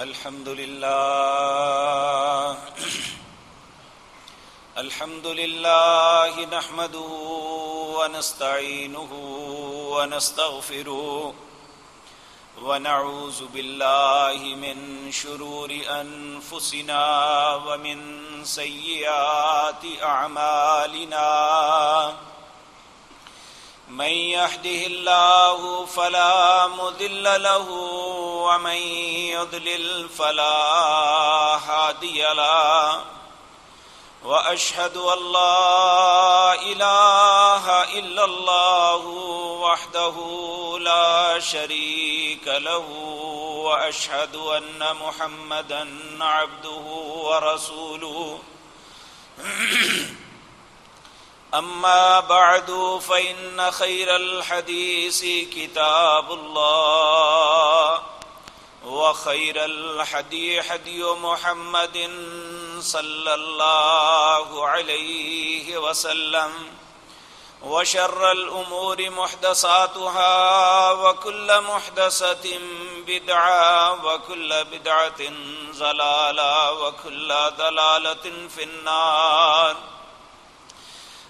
الحمد لله نحمده ونستعينه ونستغفره ونعوذ بالله من شرور أنفسنا ومن سيئات أعمالنا من يهده الله فلا مضل له ومن يضلل فلا هادي له وأشهد أن لا إله إلا الله وحده لا شريك له وأشهد أن محمدا عبده ورسوله أما بعد فإن خير الحديث كتاب الله وخير الحدي حدي محمد صلى الله عليه وسلم وشر الأمور محدثاتها وكل محدثة بدعة وكل بدعة ضلالة وكل ضلالة في النار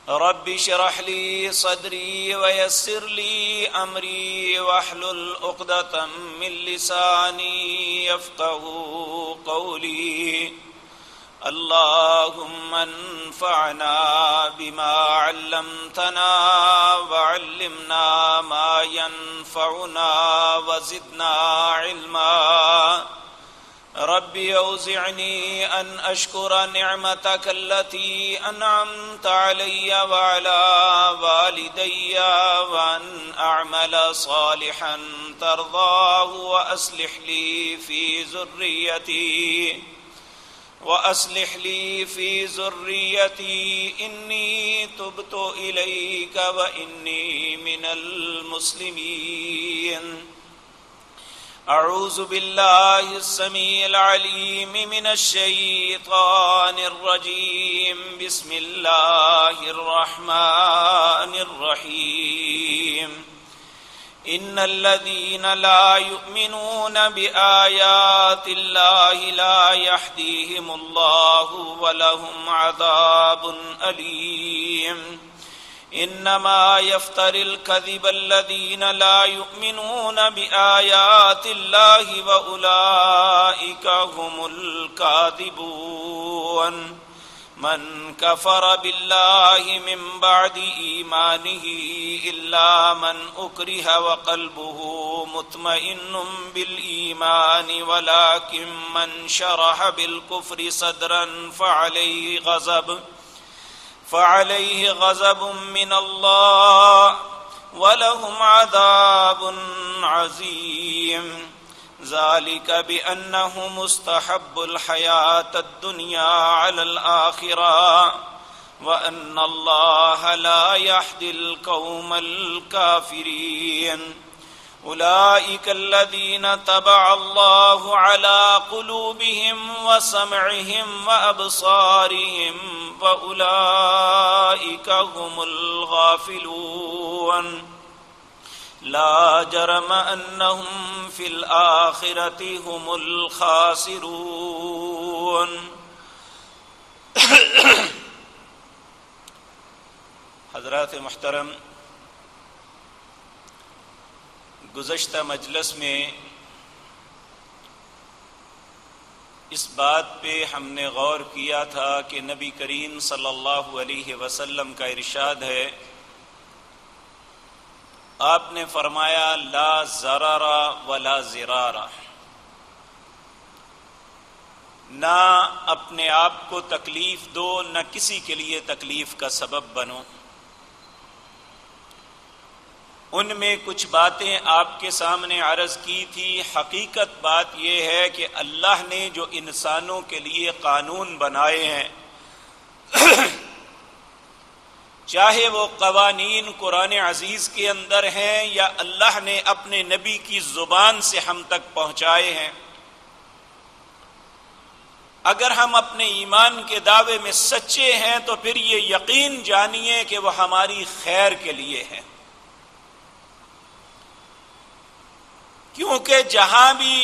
رب اشرح لي صدري ويسر لي أمري واحلل عقدة من لساني يفقهوا قولي اللهم انفعنا بما علمتنا وعلمنا ما ينفعنا وزدنا علما رب أوزعني أن أشكر نعمتك التي أنعمت علي وعلى والدي وأن أعمل صالحا ترضاه وأصلح لي في ذريتي إني تبت إليك وإني من المسلمين أعوذ بالله السميع العليم من الشيطان الرجيم بسم الله الرحمن الرحيم إن الذين لا يؤمنون بآيات الله لا يهديهم الله ولهم عذاب أليم إنما يفتري الكذب الذين لا يؤمنون بآيات الله وأولئك هم الكاذبون من كفر بالله من بعد إيمانه إلا من أكره وقلبه مطمئن بالإيمان ولكن من شرح بالكفر صدرا فعليه غضب من الله ولهم عذاب عظيم ذلك بأنه مستحب الحياة الدنيا على الآخرة وأن الله لا يهدي القوم الكافرين أولئك الذين طبع الله على قلوبهم وسمعهم وأبصارهم وأولئك هم الغافلون لا جرم أنهم في الآخرة هم الخاسرون حضرات محترم، گزشتہ مجلس میں اس بات پہ ہم نے غور کیا تھا کہ نبی کریم صلی اللہ علیہ وسلم کا ارشاد ہے، آپ نے فرمایا لا ضرر ولا ضرار، نہ اپنے آپ کو تکلیف دو نہ کسی کے لیے تکلیف کا سبب بنو۔ ان میں کچھ باتیں آپ کے سامنے عرض کی تھی۔ حقیقت بات یہ ہے کہ اللہ نے جو انسانوں کے لیے قانون بنائے ہیں چاہے وہ قوانین قرآن عزیز کے اندر ہیں یا اللہ نے اپنے نبی کی زبان سے ہم تک پہنچائے ہیں، اگر ہم اپنے ایمان کے دعوے میں سچے ہیں تو پھر یہ یقین جانیے کہ وہ ہماری خیر کے لیے ہیں، کیونکہ جہاں بھی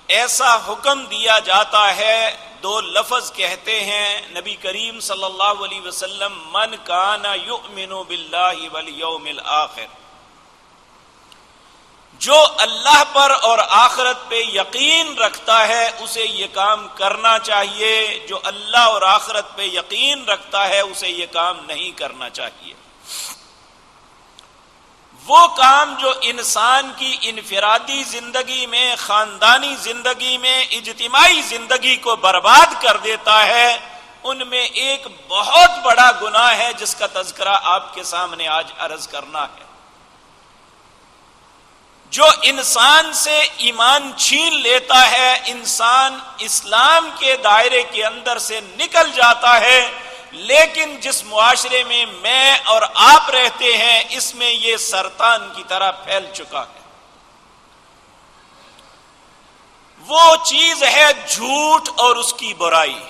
ایسا حکم دیا جاتا ہے، دو لفظ کہتے ہیں نبی کریم صلی اللہ علیہ وسلم، من کان یؤمن باللہ والیوم الآخر، جو اللہ پر اور آخرت پہ یقین رکھتا ہے اسے یہ کام کرنا چاہیے، جو اللہ اور آخرت پہ یقین رکھتا ہے اسے یہ کام نہیں کرنا چاہیے۔ وہ کام جو انسان کی انفرادی زندگی میں، خاندانی زندگی میں، اجتماعی زندگی کو برباد کر دیتا ہے، ان میں ایک بہت بڑا گناہ ہے جس کا تذکرہ آپ کے سامنے آج عرض کرنا ہے۔ جو انسان سے ایمان چھین لیتا ہے، انسان اسلام کے دائرے کے اندر سے نکل جاتا ہے، لیکن جس معاشرے میں میں اور آپ رہتے ہیں اس میں یہ سرطان کی طرح پھیل چکا ہے۔ وہ چیز ہے جھوٹ اور اس کی برائی۔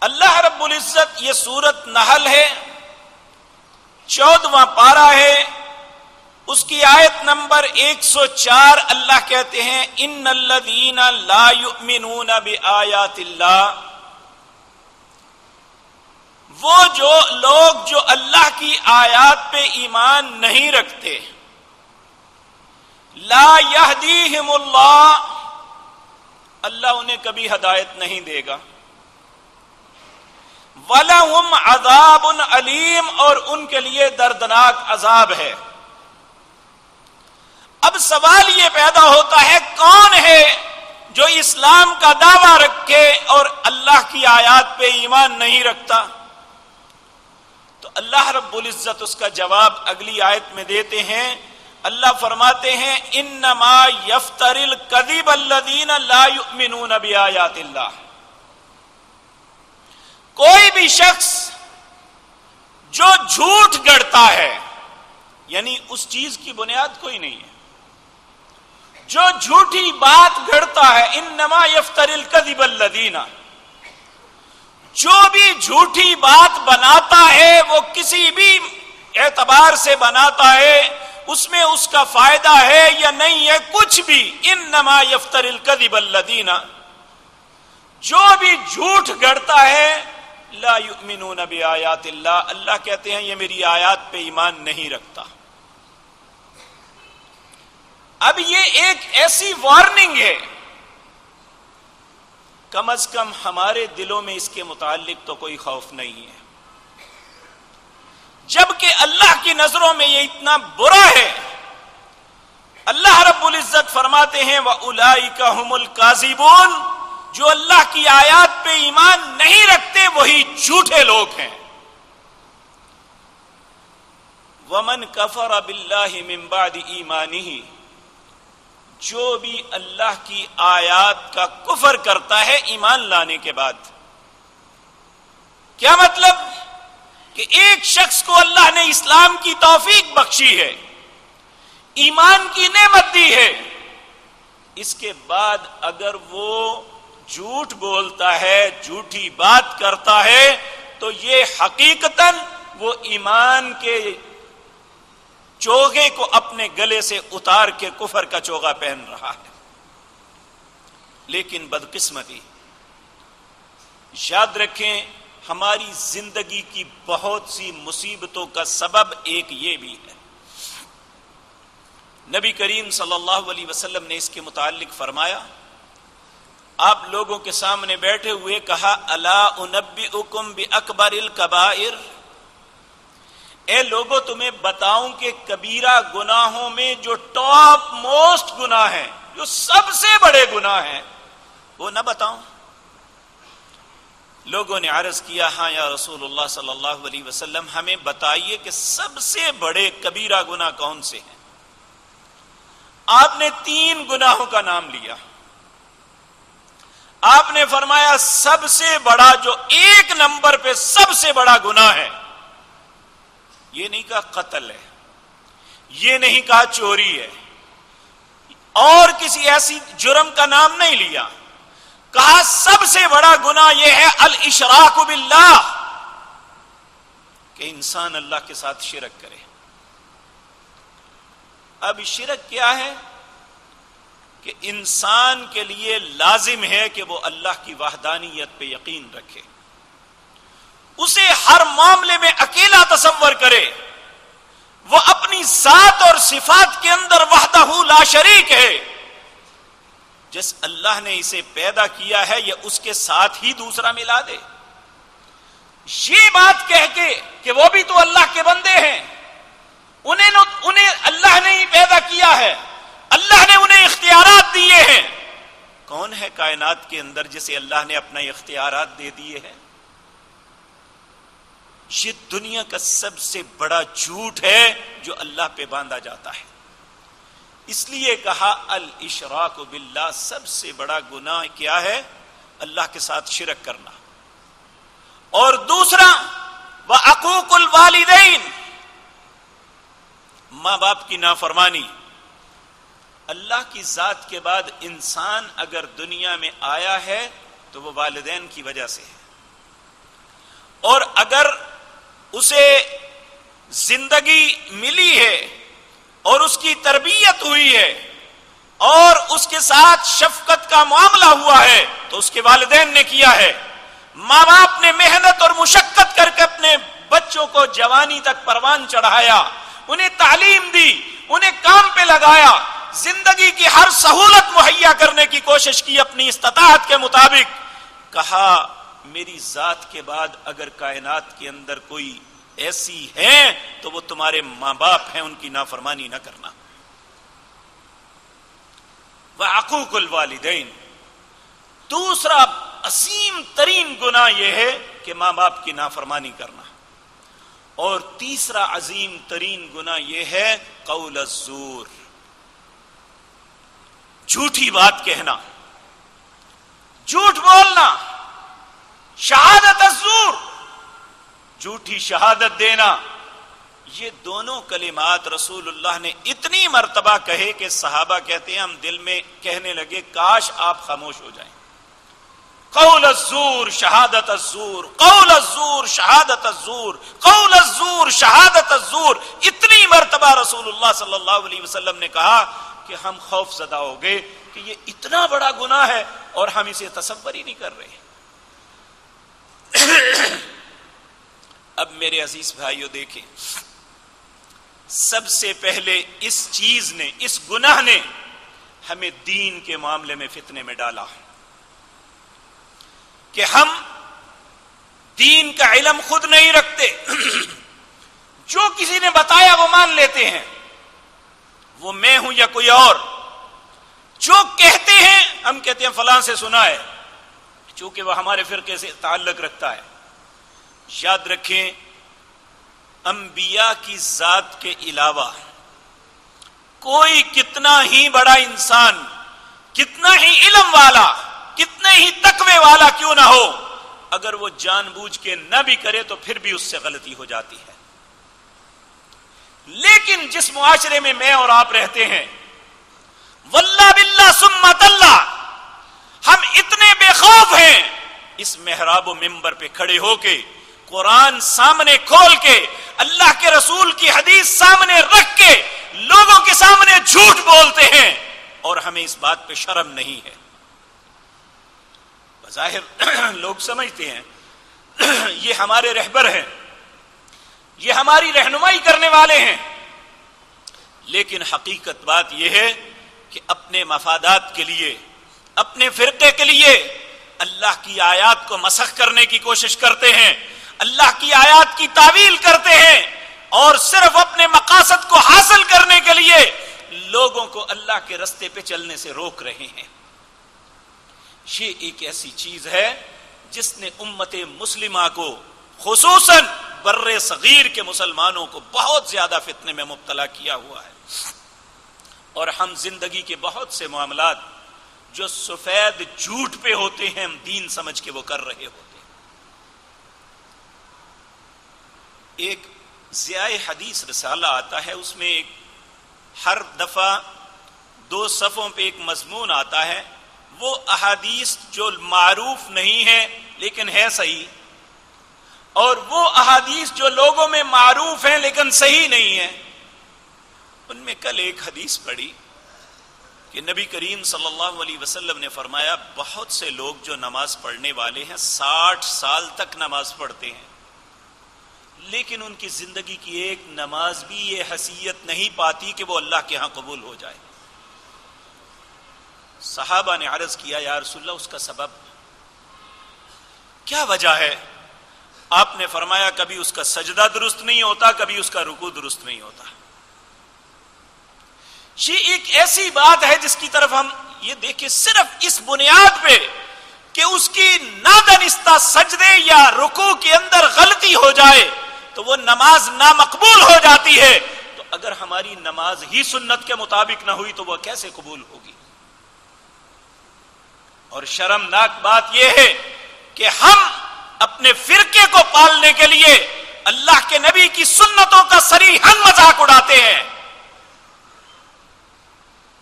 اللہ رب العزت، یہ سورت نحل ہے، 14واں پارہ ہے، اس کی آیت نمبر 104، اللہ کہتے ہیں ان الذین لا یؤمنون بآیات اللہ، وہ جو لوگ جو اللہ کی آیات پہ ایمان نہیں رکھتے، لا یہدیہم اللہ، اللہ انہیں کبھی ہدایت نہیں دے گا، وَلَهُمْ عَذَابٌ عَلِيمٌ، اور ان کے لیے دردناک عذاب ہے۔ اب سوال یہ پیدا ہوتا ہے، کون ہے جو اسلام کا دعویٰ رکھے اور اللہ کی آیات پہ ایمان نہیں رکھتا؟ تو اللہ رب العزت اس کا جواب اگلی آیت میں دیتے ہیں۔ اللہ فرماتے ہیں انما یفتری الکذب الذین لا یؤمنون بآیات اللہ، کوئی بھی شخص جو جھوٹ گڑتا ہے، یعنی اس چیز کی بنیاد کوئی نہیں ہے، جو جھوٹی بات گھڑتا ہے، انما یفتری الکذب الذین، جو بھی جھوٹی بات بناتا ہے وہ کسی بھی اعتبار سے بناتا ہے، اس میں اس کا فائدہ ہے یا نہیں ہے کچھ بھی، انما یفتری الکذب الذین، جو بھی جھوٹ گڑتا ہے، لا یؤمنون بآیات اللہ، اللہ کہتے ہیں یہ میری آیات پہ ایمان نہیں رکھتا۔ اب یہ ایک ایسی وارننگ ہے، کم از کم ہمارے دلوں میں اس کے متعلق تو کوئی خوف نہیں ہے، جبکہ اللہ کی نظروں میں یہ اتنا برا ہے۔ اللہ رب العزت فرماتے ہیں وَأُولَئِكَ هُمُ الْكَاذِبُونَ، جو اللہ کی آیات پہ ایمان نہیں رکھتے وہی جھوٹے لوگ ہیں۔ وَمَنْ كَفَرَ بِاللَّهِ مِنْ بَعْدِ إِيمَانِهِ، جو بھی اللہ کی آیات کا کفر کرتا ہے ایمان لانے کے بعد، کیا مطلب؟ کہ ایک شخص کو اللہ نے اسلام کی توفیق بخشی ہے، ایمان کی نعمت دی ہے، اس کے بعد اگر وہ جھوٹ بولتا ہے، جھوٹی بات کرتا ہے، تو یہ حقیقتاً وہ ایمان کے چوغے کو اپنے گلے سے اتار کے کفر کا چوغا پہن رہا ہے۔ لیکن بدقسمتی، یاد رکھیں ہماری زندگی کی بہت سی مصیبتوں کا سبب ایک یہ بھی ہے۔ نبی کریم صلی اللہ علیہ وسلم نے اس کے متعلق فرمایا، آپ لوگوں کے سامنے بیٹھے ہوئے کہا الا انبئکم باکبر الکبائر، اے لوگوں تمہیں بتاؤں کہ کبیرہ گناہوں میں جو ٹاپ موسٹ گناہ ہیں، جو سب سے بڑے گناہ ہیں، وہ نہ بتاؤں؟ لوگوں نے عرض کیا ہاں یا رسول اللہ صلی اللہ علیہ وسلم، ہمیں بتائیے کہ سب سے بڑے کبیرہ گناہ کون سے ہیں؟ آپ نے 3 گناہوں کا نام لیا۔ آپ نے فرمایا سب سے بڑا، جو 1 نمبر پہ سب سے بڑا گناہ ہے، یہ نہیں کہا قتل ہے، یہ نہیں کہا چوری ہے، اور کسی ایسی جرم کا نام نہیں لیا، کہا سب سے بڑا گناہ یہ ہے الاشراک باللہ، کہ انسان اللہ کے ساتھ شرک کرے۔ اب شرک کیا ہے کہ انسان کے لیے لازم ہے کہ وہ اللہ کی وحدانیت پہ یقین رکھے، اسے ہر معاملے میں اکیلا تصور کرے، وہ اپنی ذات اور صفات کے اندر وحدہ لا شریک ہے، جس اللہ نے اسے پیدا کیا ہے یہ اس کے ساتھ ہی دوسرا ملا دے۔ یہ بات کہہ کے کہ وہ بھی تو اللہ کے بندے ہیں، انہیں اللہ نے ہی پیدا کیا ہے، اللہ نے انہیں اختیارات دیے ہیں۔ کون ہے کائنات کے اندر جسے اللہ نے اپنا اختیارات دے دیے ہیں؟ یہ دنیا کا سب سے بڑا جھوٹ ہے جو اللہ پہ باندھا جاتا ہے۔ اس لیے کہا الاشراک باللہ، سب سے بڑا گناہ کیا ہے؟ اللہ کے ساتھ شرک کرنا۔ اور دوسرا وعقوق الوالدین، ماں باپ کی نافرمانی۔ اللہ کی ذات کے بعد انسان اگر دنیا میں آیا ہے تو وہ والدین کی وجہ سے ہے، اور اگر اسے زندگی ملی ہے اور اس کی تربیت ہوئی ہے اور اس کے ساتھ شفقت کا معاملہ ہوا ہے تو اس کے والدین نے کیا ہے۔ ماں باپ نے محنت اور مشقت کر کے اپنے بچوں کو جوانی تک پروان چڑھایا، انہیں تعلیم دی، انہیں کام پہ لگایا، زندگی کی ہر سہولت مہیا کرنے کی کوشش کی اپنی استطاعت کے مطابق۔ کہا میری ذات کے بعد اگر کائنات کے اندر کوئی ایسی ہے تو وہ تمہارے ماں باپ ہیں، ان کی نافرمانی نہ کرنا۔ وعقوق الوالدین، دوسرا عظیم ترین گناہ یہ ہے کہ ماں باپ کی نافرمانی کرنا، اور تیسرا عظیم ترین گناہ یہ ہے قول الزور، جھوٹی بات کہنا، جھوٹ بولنا، شہادت الزور، جھوٹی شہادت دینا۔ یہ دونوں کلمات رسول اللہ نے اتنی مرتبہ کہے کہ صحابہ کہتے ہیں ہم دل میں کہنے لگے کاش آپ خاموش ہو جائیں۔ قول الزور شہادت الزور، قول الزور شہادت الزور، قول الزور شہادت الزور، اتنی مرتبہ رسول اللہ صلی اللہ علیہ وسلم نے کہا کہ ہم خوف زدہ ہو گئے کہ یہ اتنا بڑا گناہ ہے اور ہم اسے تصور ہی نہیں کر رہے۔ اب میرے عزیز بھائیو دیکھیں، سب سے پہلے اس چیز نے، اس گناہ نے ہمیں دین کے معاملے میں فتنے میں ڈالا کہ ہم دین کا علم خود نہیں رکھتے، جو کسی نے بتایا وہ مان لیتے ہیں، وہ میں ہوں یا کوئی اور، جو کہتے ہیں ہم کہتے ہیں فلاں سے سنا ہے چونکہ وہ ہمارے فرقے سے تعلق رکھتا ہے۔ یاد رکھیں انبیاء کی ذات کے علاوہ کوئی کتنا ہی بڑا انسان، کتنا ہی علم والا، کتنے ہی تقوی والا کیوں نہ ہو، اگر وہ جان بوجھ کے نہ بھی کرے تو پھر بھی اس سے غلطی ہو جاتی ہے۔ لیکن جس معاشرے میں میں اور آپ رہتے ہیں، واللہ باللہ ثم تاللہ، ہم اتنے بے خوف ہیں اس محراب و منبر پہ کھڑے ہو کے، قرآن سامنے کھول کے، اللہ کے رسول کی حدیث سامنے رکھ کے لوگوں کے سامنے جھوٹ بولتے ہیں اور ہمیں اس بات پہ شرم نہیں ہے۔ بظاہر لوگ سمجھتے ہیں یہ ہمارے رہبر ہیں، یہ ہماری رہنمائی کرنے والے ہیں، لیکن حقیقت بات یہ ہے کہ اپنے مفادات کے لیے، اپنے فرقے کے لیے اللہ کی آیات کو مسخ کرنے کی کوشش کرتے ہیں، اللہ کی آیات کی تعویل کرتے ہیں، اور صرف اپنے مقاصد کو حاصل کرنے کے لیے لوگوں کو اللہ کے رستے پہ چلنے سے روک رہے ہیں۔ یہ ایک ایسی چیز ہے جس نے امت مسلمہ کو، خصوصاً بر صغیر کے مسلمانوں کو بہت زیادہ فتنے میں مبتلا کیا ہوا ہے، اور ہم زندگی کے بہت سے معاملات جو سفید جھوٹ پہ ہوتے ہیں ہم دین سمجھ کے وہ کر رہے ہوتے ہیں۔ ایک ضیاء حدیث رسالہ آتا ہے، اس میں ایک ہر دفعہ 2 صفوں پہ ایک مضمون آتا ہے، وہ احادیث جو معروف نہیں ہے لیکن ہے صحیح، اور وہ احادیث جو لوگوں میں معروف ہیں لیکن صحیح نہیں ہے، ان میں کل ایک حدیث پڑھی کہ نبی کریم صلی اللہ علیہ وسلم نے فرمایا بہت سے لوگ جو نماز پڑھنے والے ہیں 60 سال تک نماز پڑھتے ہیں، لیکن ان کی زندگی کی ایک نماز بھی یہ حیثیت نہیں پاتی کہ وہ اللہ کے ہاں قبول ہو جائے۔ صحابہ نے عرض کیا یا رسول اللہ اس کا سبب کیا وجہ ہے؟ آپ نے فرمایا کبھی اس کا سجدہ درست نہیں ہوتا، کبھی اس کا رکوع درست نہیں ہوتا۔ یہ ایک ایسی بات ہے جس کی طرف ہم یہ دیکھیں صرف اس بنیاد پہ کہ اس کی نادانستہ سجدے یا رکوع کے اندر غلطی ہو جائے تو وہ نماز نامقبول ہو جاتی ہے، تو اگر ہماری نماز ہی سنت کے مطابق نہ ہوئی تو وہ کیسے قبول ہوگی؟ اور شرمناک بات یہ ہے کہ ہم اپنے فرقے کو پالنے کے لیے اللہ کے نبی کی سنتوں کا صریحاً مذاق اڑاتے ہیں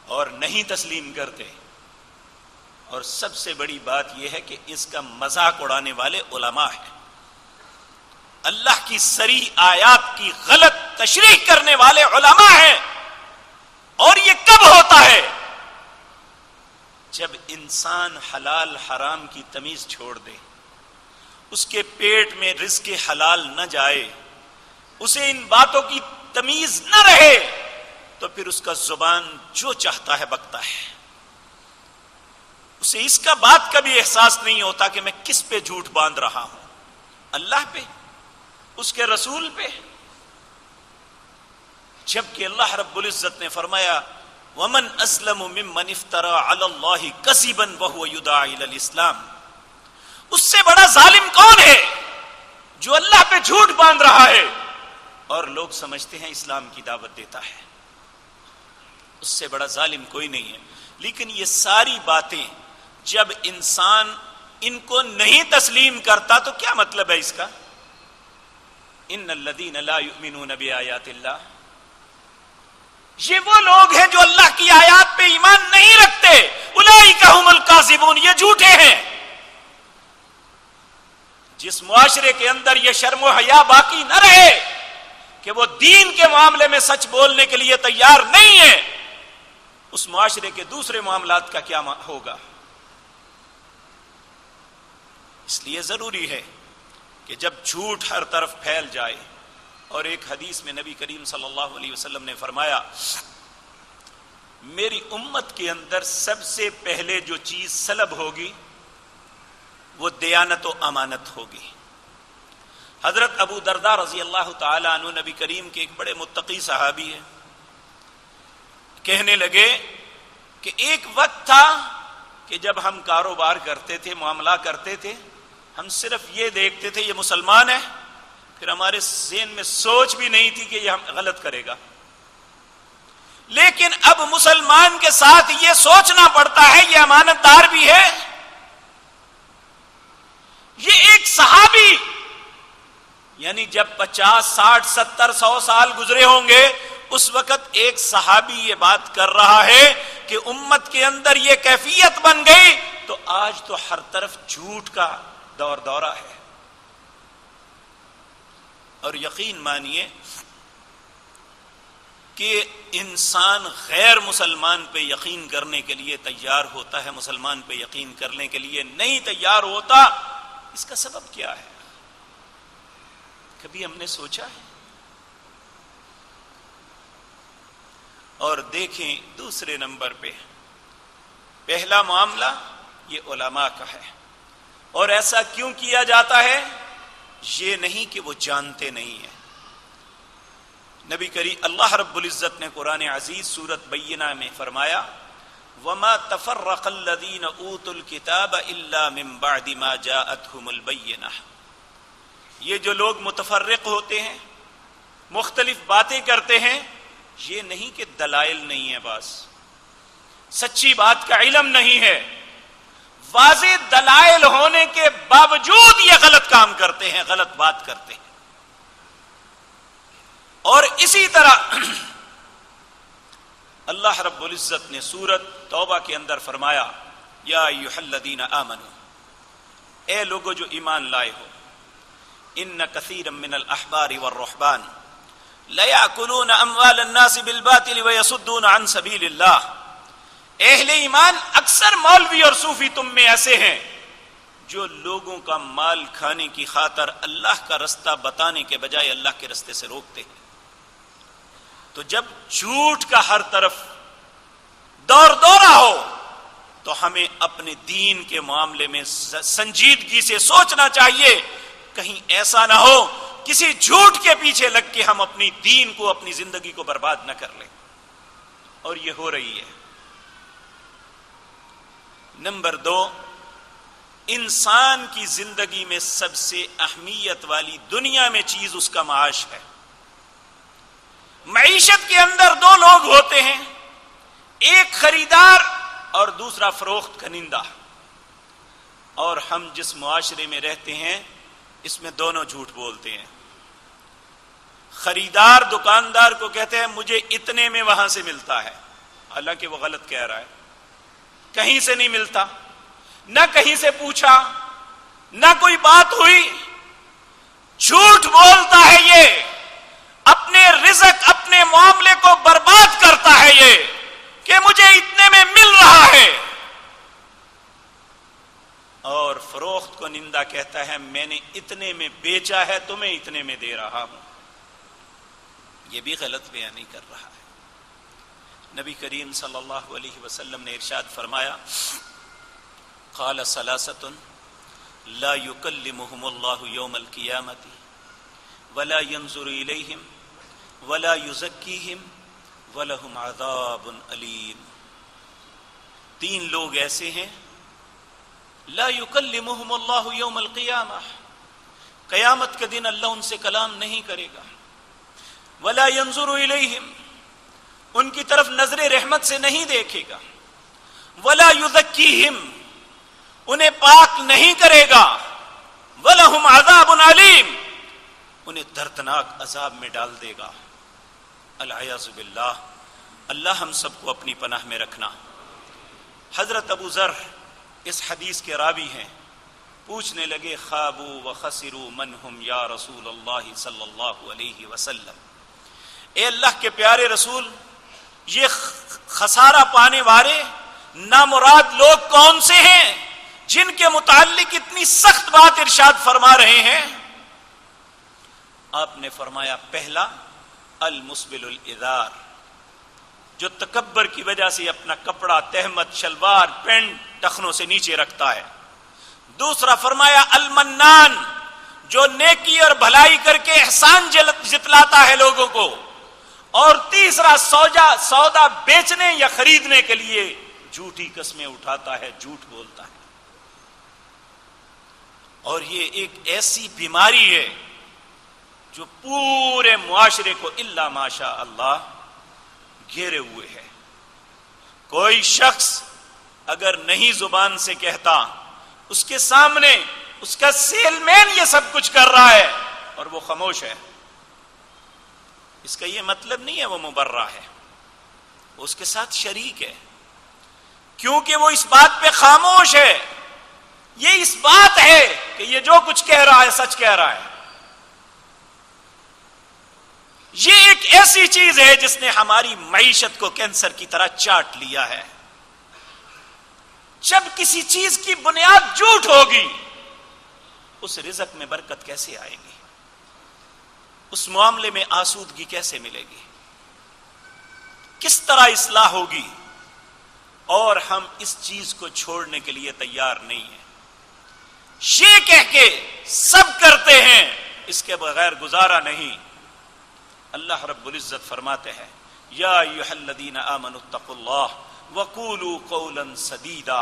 اور نہیں تسلیم کرتے۔ اور سب سے بڑی بات یہ ہے کہ اس کا مذاق اڑانے والے علماء ہیں، اللہ کی صریح آیات کی غلط تشریح کرنے والے علماء ہیں۔ اور یہ کب ہوتا ہے؟ جب انسان حلال حرام کی تمیز چھوڑ دے، اس کے پیٹ میں رزق حلال نہ جائے، اسے ان باتوں کی تمیز نہ رہے، تو پھر اس کا زبان جو چاہتا ہے بکتا ہے۔ اسے اس کا بات کا بھی احساس نہیں ہوتا کہ میں کس پہ جھوٹ باندھ رہا ہوں، اللہ پہ، اس کے رسول پہ، جبکہ اللہ رب العزت نے فرمایا وَمَنْ أَسْلَمُ مِمَّنِ افْتَرَى عَلَى اللَّهِ كَذِبًا وَهُوَ يُدْعَى إِلَى الْإِسْلَامِ۔ اس سے بڑا ظالم کون ہے جو اللہ پہ جھوٹ باندھ رہا ہے اور لوگ سمجھتے ہیں اسلام کی دعوت دیتا ہے؟ اس سے بڑا ظالم کوئی نہیں ہے۔ لیکن یہ ساری باتیں جب انسان ان کو نہیں تسلیم کرتا تو کیا مطلب ہے اس کا؟ ان الذین لا یؤمنون بآیات اللہ، یہ وہ لوگ ہیں جو اللہ کی آیات پہ ایمان نہیں رکھتے، اولئک ھم الکاذبون، یہ جھوٹے ہیں۔ جس معاشرے کے اندر یہ شرم و حیا باقی نہ رہے کہ وہ دین کے معاملے میں سچ بولنے کے لیے تیار نہیں ہے، اس معاشرے کے دوسرے معاملات کا کیا ہوگا؟ اس لیے ضروری ہے کہ جب جھوٹ ہر طرف پھیل جائے، اور ایک حدیث میں نبی کریم صلی اللہ علیہ وسلم نے فرمایا میری امت کے اندر سب سے پہلے جو چیز سلب ہوگی وہ دیانت و امانت ہوگی۔ حضرت ابو درداء رضی اللہ تعالی عنہ نبی کریم کے ایک بڑے متقی صحابی ہیں، کہنے لگے کہ ایک وقت تھا کہ جب ہم کاروبار کرتے تھے، معاملہ کرتے تھے، ہم صرف یہ دیکھتے تھے یہ مسلمان ہے، پھر ہمارے ذہن میں سوچ بھی نہیں تھی کہ یہ ہم غلط کرے گا۔ لیکن اب مسلمان کے ساتھ یہ سوچنا پڑتا ہے یہ امانت دار بھی ہے۔ یہ ایک صحابی، یعنی جب 50 60 70 100 سال گزرے ہوں گے اس وقت ایک صحابی یہ بات کر رہا ہے کہ امت کے اندر یہ کیفیت بن گئی، تو آج تو ہر طرف جھوٹ کا دورہ ہے۔ اور یقین مانیے کہ انسان غیر مسلمان پہ یقین کرنے کے لیے تیار ہوتا ہے، مسلمان پہ یقین کرنے کے لیے نہیں تیار ہوتا۔ اس کا سبب کیا ہے؟ کبھی ہم نے سوچا ہے؟ اور دیکھیں دوسرے نمبر پہ پہلا معاملہ یہ علماء کا ہے، اور ایسا کیوں کیا جاتا ہے؟ یہ نہیں کہ وہ جانتے نہیں ہیں۔ نبی کریم اللہ رب العزت نے قرآن عزیز سورۃ بینہ میں فرمایا وَمَا تَفَرَّقَ الَّذِينَ أُوتُوا الْكِتَابَ إِلَّا مِن بَعْدِ مَا جَاءَتْهُمُ الْبَيِّنَةُ۔ یہ جو لوگ متفرق ہوتے ہیں، مختلف باتیں کرتے ہیں، یہ نہیں کہ دلائل نہیں ہے، بس سچی بات کا علم نہیں ہے، واضح دلائل ہونے کے باوجود یہ غلط کام کرتے ہیں، غلط بات کرتے ہیں۔ اور اسی طرح اللہ رب العزت نے سورۃ توبہ کے اندر فرمایا یا ایھا الذین آمنوا، اے لوگو جو ایمان لائے ہو، ان کثیرا من الاحبار والرہبان لَيَأْكُلُونَ أَمْوَالَ النَّاسِ بِالْبَاطِلِ وَيَصُدُّونَ عَنْ سَبِيلِ اللَّهِ۔ اہل ایمان اکثر مولوی اور صوفی تم میں ایسے ہیں جو لوگوں کا مال کھانے کی خاطر اللہ کا رستہ بتانے کے بجائے اللہ کے رستے سے روکتے ہیں۔ تو جب جھوٹ کا ہر طرف دورہ ہو تو ہمیں اپنے دین کے معاملے میں سنجیدگی سے سوچنا چاہیے، کہیں ایسا نہ ہو کسی جھوٹ کے پیچھے لگ کے ہم اپنی دین کو، اپنی زندگی کو برباد نہ کر لیں، اور یہ ہو رہی ہے۔ نمبر 2، انسان کی زندگی میں سب سے اہمیت والی دنیا میں چیز اس کا معاش ہے۔ معیشت کے اندر 2 لوگ ہوتے ہیں، ایک خریدار اور دوسرا فروخت کنندہ، اور ہم جس معاشرے میں رہتے ہیں اس میں دونوں جھوٹ بولتے ہیں۔ خریدار دکاندار کو کہتے ہیں مجھے اتنے میں وہاں سے ملتا ہے، حالانکہ وہ غلط کہہ رہا ہے، کہیں سے نہیں ملتا، نہ کہیں سے پوچھا، نہ کوئی بات ہوئی، جھوٹ بولتا ہے، یہ اپنے رزق، اپنے معاملے کو برباد کرتا ہے یہ کہ مجھے اتنے میں مل رہا ہے۔ اور فروخت کو نندا کہتا ہے میں نے اتنے میں بیچا ہے، تمہیں اتنے میں دے رہا ہوں، یہ بھی غلط بیانی کر رہا ہے۔ نبی کریم صلی اللہ علیہ وسلم نے ارشاد فرمایا، قال ثلاثة لا يكلمهم الله يوم القيامة ولا ينظر إليهم ولا يزكيهم وَلَهُمْ عَذَابٌ أَلِيمٌ۔ 3 لوگ ایسے ہیں لا يكلمهم الله يوم القيامة، قیامت کے دن اللہ ان سے کلام نہیں کرے گا، وَلَا يَنظُرُ إِلَيْهِمْ، ان کی طرف نظر رحمت سے نہیں دیکھے گا، وَلَا يُزَكِّيهِمْ، انہیں پاک نہیں کرے گا، وَلَهُمْ عَذَابٌ أَلِيمٌ، انہیں دردناک عذاب میں ڈال دے گا۔ العیاذ باللہ، اللہ ہم سب کو اپنی پناہ میں رکھنا۔ حضرت ابو ذر اس حدیث کے راوی ہیں، پوچھنے لگے خابوا وخسروا من ہم یا رسول اللہ صلی اللہ علیہ وسلم، اے اللہ کے پیارے رسول، یہ خسارہ پانے والے نامراد لوگ کون سے ہیں جن کے متعلق اتنی سخت بات ارشاد فرما رہے ہیں؟ آپ نے فرمایا، پہلا المسبل الازار، جو تکبر کی وجہ سے اپنا کپڑا، تہمت، شلوار، پینٹ ٹخنوں سے نیچے رکھتا ہے۔ دوسرا فرمایا المنان، جو نیکی اور بھلائی کر کے احسان جتلاتا ہے لوگوں کو۔ اور تیسرا سودا بیچنے یا خریدنے کے لیے جھوٹی قسمیں اٹھاتا ہے، جھوٹ بولتا ہے۔ اور یہ ایک ایسی بیماری ہے جو پورے معاشرے کو الا ماشاء اللہ گھیرے ہوئے ہے۔ کوئی شخص اگر نہیں زبان سے کہتا، اس کے سامنے اس کا سیل مین یہ سب کچھ کر رہا ہے اور وہ خاموش ہے، اس کا یہ مطلب نہیں ہے وہ مبرہ ہے، وہ اس کے ساتھ شریک ہے، کیونکہ وہ اس بات پہ خاموش ہے۔ یہ اس بات ہے کہ یہ جو کچھ کہہ رہا ہے سچ کہہ رہا ہے۔ یہ ایک ایسی چیز ہے جس نے ہماری معیشت کو کینسر کی طرح چاٹ لیا ہے۔ جب کسی چیز کی بنیاد جھوٹ ہوگی، اس رزق میں برکت کیسے آئے گی؟ اس معاملے میں آسودگی کیسے ملے گی؟ کس طرح اصلاح ہوگی؟ اور ہم اس چیز کو چھوڑنے کے لیے تیار نہیں ہیں۔ یہ کہہ کے سب کرتے ہیں، اس کے بغیر گزارا نہیں۔ اللہ رب العزت فرماتے ہیں، یا ایھا الذین آمنوا اتقوا اللہ وقولوا قولا سدیدا،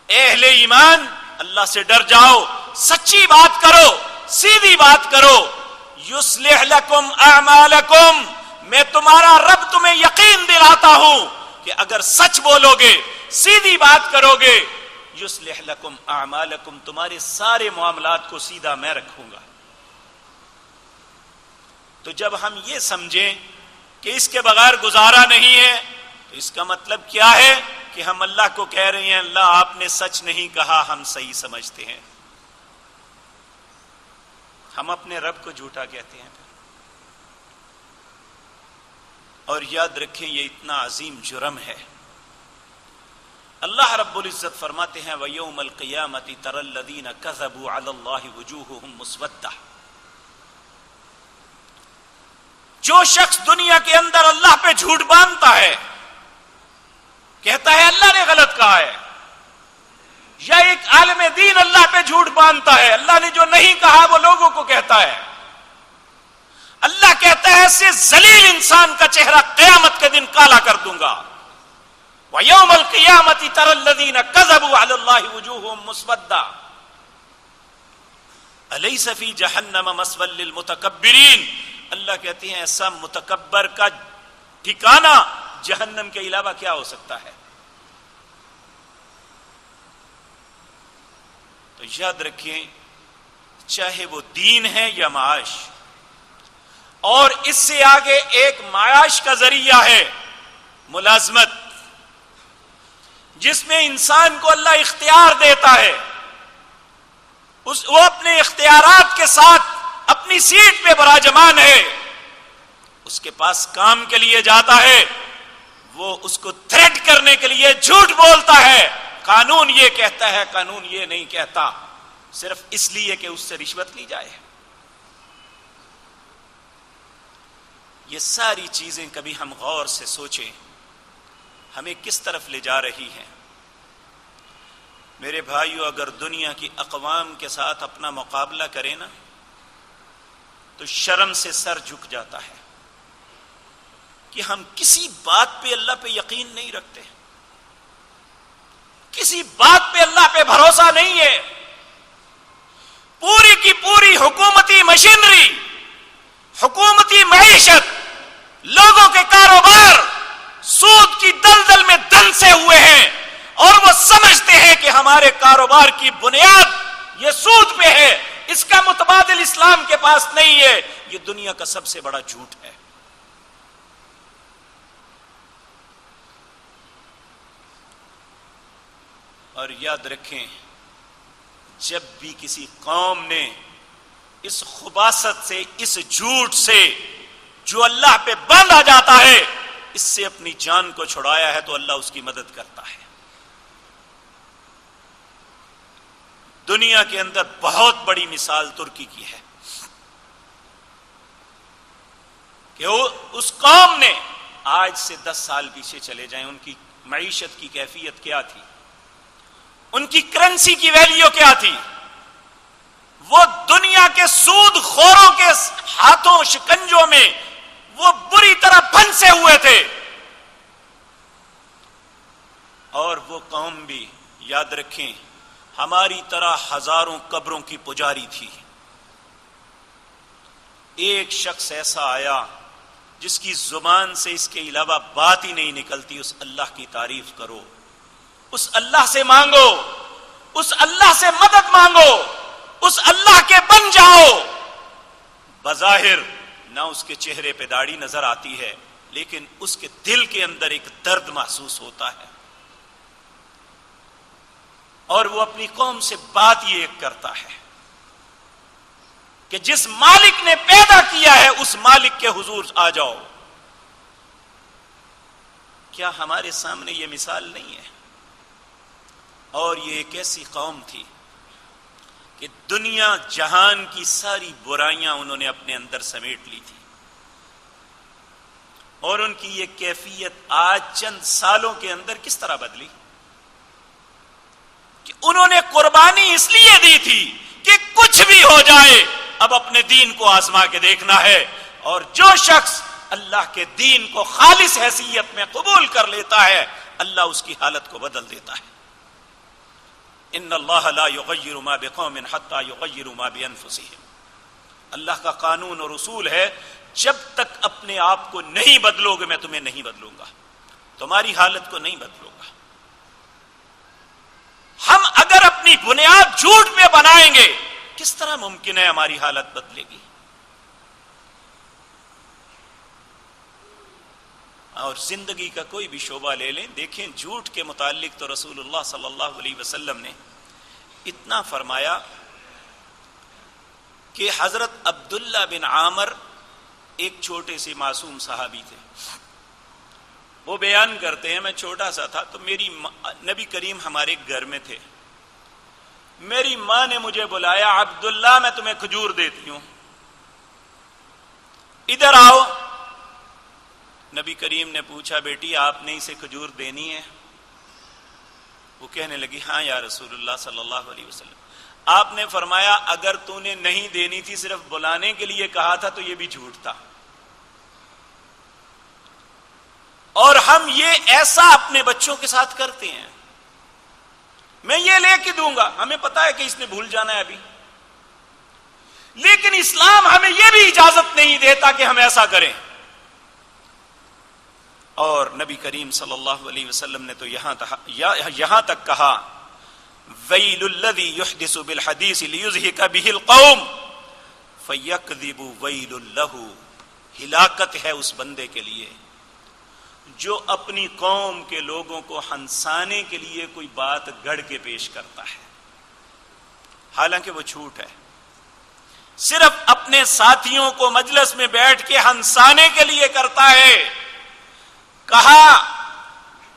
اہل ایمان اللہ سے ڈر جاؤ، سچی بات کرو، سیدھی بات کرو۔ یصلح لکم اعمالکم، میں تمہارا رب تمہیں یقین دلاتا ہوں کہ اگر سچ بولو گے، سیدھی بات کرو گے، یصلح لکم اعمالکم، تمہارے سارے معاملات کو سیدھا میں رکھوں گا۔ تو جب ہم یہ سمجھیں کہ اس کے بغیر گزارا نہیں ہے، تو اس کا مطلب کیا ہے کہ ہم اللہ کو کہہ رہے ہیں اللہ آپ نے سچ نہیں کہا، ہم صحیح سمجھتے ہیں۔ ہم اپنے رب کو جھوٹا کہتے ہیں۔ اور یاد رکھیں یہ اتنا عظیم جرم ہے. اللہ رب العزت فرماتے ہیں وَيَوْمَ الْقِيَامَةِ تَرَى الَّذِينَ كَذَبُوا عَلَى اللَّهِ وُجُوهُهُمْ مُسْوَدَّةٌ. جو شخص دنیا کے اندر اللہ پہ جھوٹ باندھتا ہے، کہتا ہے اللہ نے غلط کہا ہے، یا ایک عالم دین اللہ پہ جھوٹ باندھتا ہے، اللہ نے جو نہیں کہا وہ لوگوں کو کہتا ہے، اللہ کہتا ہے ایسے ذلیل انسان کا چہرہ قیامت کے دن کالا کر دوں گا. وَيَوْمَ الْقِيَامَةِ تَرَى الَّذِينَ كَذَبُوا عَلَى اللَّهِ وُجُوهُهُمْ مُسْوَدَّةٌ أَلَيْسَ فِي جَهَنَّمَ مَثْوًى لِلْمُتَكَبِّرِينَ. اللہ کہتے ہیں ایسا متکبر کا ٹھکانہ جہنم کے علاوہ کیا ہو سکتا ہے. تو یاد رکھیں چاہے وہ دین ہے یا معاش، اور اس سے آگے ایک معاش کا ذریعہ ہے ملازمت، جس میں انسان کو اللہ اختیار دیتا ہے، وہ اپنے اختیارات کے ساتھ اپنی سیٹ پہ براجمان ہے، اس کے پاس کام کے لیے جاتا ہے، وہ اس کو تھریٹ کرنے کے لیے جھوٹ بولتا ہے، قانون یہ کہتا ہے، قانون یہ نہیں کہتا، صرف اس لیے کہ اس سے رشوت لی جائے. یہ ساری چیزیں کبھی ہم غور سے سوچیں ہمیں کس طرف لے جا رہی ہیں. میرے بھائیو، اگر دنیا کی اقوام کے ساتھ اپنا مقابلہ کریں نا تو شرم سے سر جھک جاتا ہے کہ ہم کسی بات پہ اللہ پہ یقین نہیں رکھتے، کسی بات پہ اللہ پہ بھروسہ نہیں ہے. پوری کی پوری حکومتی مشینری، حکومتی معیشت، لوگوں کے کاروبار سود کی دلدل میں دھنسے ہوئے ہیں، اور وہ سمجھتے ہیں کہ ہمارے کاروبار کی بنیاد یہ سود پہ ہے، اس کا متبادل اسلام کے پاس نہیں ہے. یہ دنیا کا سب سے بڑا جھوٹ ہے. اور یاد رکھیں جب بھی کسی قوم نے اس خباثت سے، اس جھوٹ سے جو اللہ پہ باندھا جاتا ہے، اس سے اپنی جان کو چھڑایا ہے تو اللہ اس کی مدد کرتا ہے. دنیا کے اندر بہت بڑی مثال ترکی کی ہے کہ اس قوم نے، آج سے 10 سال پیچھے چلے جائیں، ان کی معیشت کی کیفیت کیا تھی، ان کی کرنسی کی ویلیو کیا تھی. وہ دنیا کے سود خوروں کے ہاتھوں شکنجوں میں وہ بری طرح پھنسے ہوئے تھے. اور وہ قوم بھی یاد رکھیں ہماری طرح ہزاروں قبروں کی پجاری تھی. ایک شخص ایسا آیا جس کی زبان سے اس کے علاوہ بات ہی نہیں نکلتی، اس اللہ کی تعریف کرو، اس اللہ سے مانگو، اس اللہ سے مدد مانگو، اس اللہ کے بن جاؤ. بظاہر نہ اس کے چہرے پہ داڑھی نظر آتی ہے، لیکن اس کے دل کے اندر ایک درد محسوس ہوتا ہے، اور وہ اپنی قوم سے بات یہ ایک کرتا ہے کہ جس مالک نے پیدا کیا ہے اس مالک کے حضور آ جاؤ. کیا ہمارے سامنے یہ مثال نہیں ہے؟ اور یہ ایک ایسی قوم تھی کہ دنیا جہان کی ساری برائیاں انہوں نے اپنے اندر سمیٹ لی تھی، اور ان کی یہ کیفیت آج چند سالوں کے اندر کس طرح بدلی کہ انہوں نے قربانی اس لیے دی تھی کہ کچھ بھی ہو جائے اب اپنے دین کو آزما کے دیکھنا ہے. اور جو شخص اللہ کے دین کو خالص حیثیت میں قبول کر لیتا ہے اللہ اس کی حالت کو بدل دیتا ہے. ان اللہ لا یغیر ما بقوم حتی یغیروا ما بانفسہم. اللہ کا قانون اور اصول ہے جب تک اپنے آپ کو نہیں بدلو گے میں تمہیں نہیں بدلوں گا، تمہاری حالت کو نہیں بدلوں گا. ہم اگر اپنی بنیاد جھوٹ پہ بنائیں گے کس طرح ممکن ہے ہماری حالت بدلے گی؟ اور زندگی کا کوئی بھی شعبہ لے لیں، دیکھیں جھوٹ کے متعلق تو رسول اللہ صلی اللہ علیہ وسلم نے اتنا فرمایا کہ حضرت عبداللہ بن عامر ایک چھوٹے سے معصوم صحابی تھے. وہ بیان کرتے ہیں میں چھوٹا سا تھا تو میری نبی کریم ہمارے گھر میں تھے، میری ماں نے مجھے بلایا، عبداللہ میں تمہیں کھجور دیتی ہوں، ادھر آؤ۔ نبی کریم نے پوچھا بیٹی آپ نے اسے کھجور دینی ہے؟ وہ کہنے لگی ہاں یا رسول اللہ صلی اللہ علیہ وسلم۔ آپ نے فرمایا اگر تو نے نہیں دینی تھی، صرف بلانے کے لیے کہا تھا تو یہ بھی جھوٹ تھا۔ اور ہم یہ ایسا اپنے بچوں کے ساتھ کرتے ہیں، میں یہ لے کے دوں گا، ہمیں پتا ہے کہ اس نے بھول جانا ہے ابھی، لیکن اسلام ہمیں یہ بھی اجازت نہیں دیتا کہ ہم ایسا کریں۔ اور نبی کریم صلی اللہ علیہ وسلم نے تو یہاں تک کہا وَيْلُ الَّذِي يُحْدِثُ بِالْحَدِيثِ لِيُزْهِكَ بِهِ الْقَوْمِ فَيَكْذِبُ وَيْلٌ لَهُ، ہلاکت ہے اس بندے کے لیے جو اپنی قوم کے لوگوں کو ہنسانے کے لیے کوئی بات گڑھ کے پیش کرتا ہے، حالانکہ وہ جھوٹ ہے، صرف اپنے ساتھیوں کو مجلس میں بیٹھ کے ہنسانے کے لیے کرتا ہے۔ کہا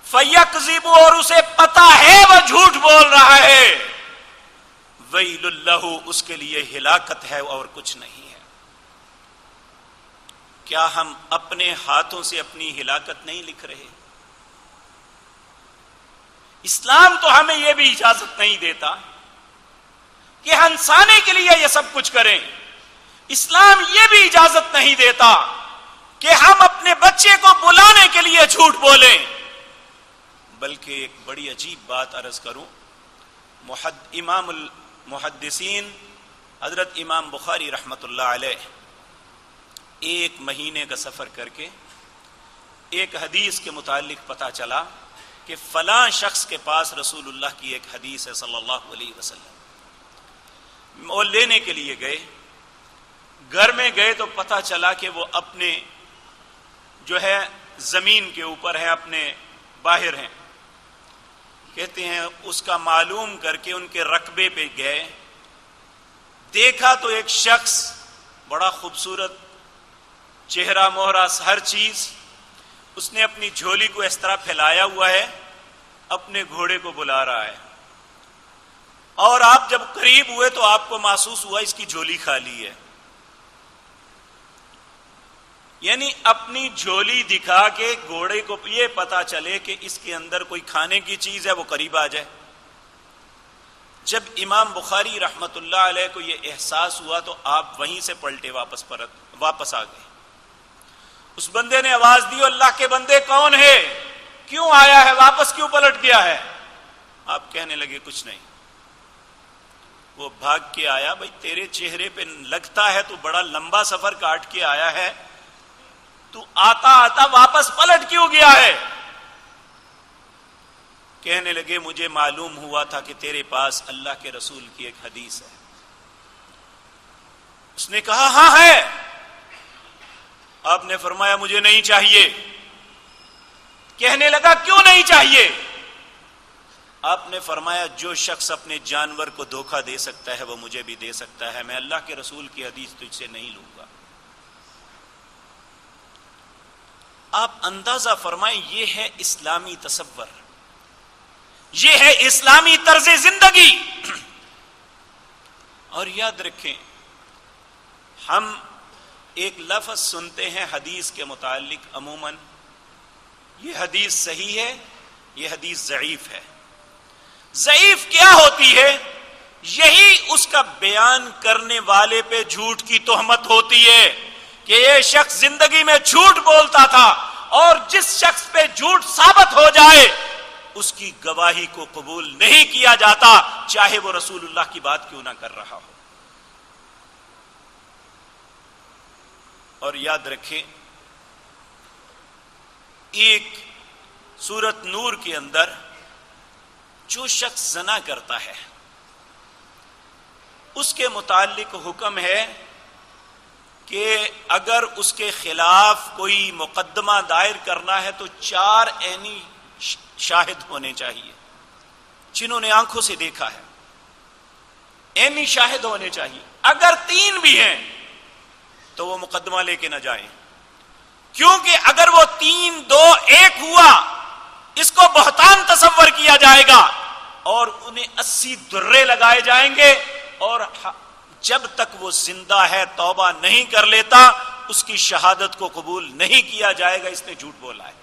فَيَكْذِبُ، اور اسے پتا ہے وہ جھوٹ بول رہا ہے، وَيْلٌ لَهُ، اس کے لیے ہلاکت ہے اور کچھ نہیں ہے۔ کیا ہم اپنے ہاتھوں سے اپنی ہلاکت نہیں لکھ رہے؟ اسلام تو ہمیں یہ بھی اجازت نہیں دیتا کہ ہنسانے کے لیے یہ سب کچھ کریں، اسلام یہ بھی اجازت نہیں دیتا کہ ہم اپنے بچے کو بلانے کے لیے جھوٹ بولیں۔ بلکہ ایک بڑی عجیب بات عرض کروں، امام المحدثین حضرت امام بخاری رحمت اللہ علیہ ایک مہینے کا سفر کر کے ایک حدیث کے متعلق پتہ چلا کہ فلاں شخص کے پاس رسول اللہ کی ایک حدیث ہے صلی اللہ علیہ وسلم، وہ لینے کے لیے گئے، گھر میں گئے تو پتہ چلا کہ وہ اپنے جو ہے زمین کے اوپر ہے، اپنے باہر ہیں، کہتے ہیں اس کا معلوم کر کے ان کے رقبے پہ گئے، دیکھا تو ایک شخص بڑا خوبصورت چہرہ مہرہ ہر چیز، اس نے اپنی جھولی کو اس طرح پھیلایا ہوا ہے، اپنے گھوڑے کو بلا رہا ہے، اور آپ جب قریب ہوئے تو آپ کو محسوس ہوا اس کی جھولی خالی ہے، یعنی اپنی جھولی دکھا کے گھوڑے کو یہ پتا چلے کہ اس کے اندر کوئی کھانے کی چیز ہے، وہ قریب آ جائے۔ جب امام بخاری رحمت اللہ علیہ کو یہ احساس ہوا تو آپ وہیں سے پلٹے واپس آ گئے۔ اس بندے نے آواز دی اللہ کے بندے کون ہے، کیوں آیا ہے، واپس کیوں پلٹ گیا ہے؟ آپ کہنے لگے کچھ نہیں۔ وہ بھاگ کے آیا، بھائی تیرے چہرے پہ لگتا ہے تو بڑا لمبا سفر کاٹ کے آیا ہے، تو آتا آتا واپس پلٹ کیوں گیا ہے؟ کہنے لگے مجھے معلوم ہوا تھا کہ تیرے پاس اللہ کے رسول کی ایک حدیث ہے۔ اس نے کہا ہاں ہے۔ آپ نے فرمایا مجھے نہیں چاہیے۔ کہنے لگا کیوں نہیں چاہیے؟ آپ نے فرمایا جو شخص اپنے جانور کو دھوکہ دے سکتا ہے وہ مجھے بھی دے سکتا ہے، میں اللہ کے رسول کی حدیث تجھ سے نہیں لوں گا۔ آپ اندازہ فرمائیں، یہ ہے اسلامی تصور، یہ ہے اسلامی طرز زندگی۔ اور یاد رکھیں، ہم ایک لفظ سنتے ہیں حدیث کے متعلق، عموماً یہ حدیث صحیح ہے، یہ حدیث ضعیف ہے۔ ضعیف کیا ہوتی ہے؟ یہی اس کا بیان کرنے والے پہ جھوٹ کی تہمت ہوتی ہے کہ یہ شخص زندگی میں جھوٹ بولتا تھا، اور جس شخص پہ جھوٹ ثابت ہو جائے اس کی گواہی کو قبول نہیں کیا جاتا، چاہے وہ رسول اللہ کی بات کیوں نہ کر رہا ہو۔ اور یاد رکھیں، ایک سورۃ نور کے اندر جو شخص زنا کرتا ہے اس کے متعلق حکم ہے کہ اگر اس کے خلاف کوئی مقدمہ دائر کرنا ہے تو 4 عینی شاہد ہونے چاہیے، جنہوں نے آنکھوں سے دیکھا ہے، عینی شاہد ہونے چاہیے۔ اگر 3 بھی ہیں تو وہ مقدمہ لے کے نہ جائیں، کیونکہ اگر وہ 3 2 1 ہوا اس کو بہتان تصور کیا جائے گا اور انہیں 80 درے لگائے جائیں گے، اور جب تک وہ زندہ ہے توبہ نہیں کر لیتا اس کی شہادت کو قبول نہیں کیا جائے گا، اس نے جھوٹ بولا ہے۔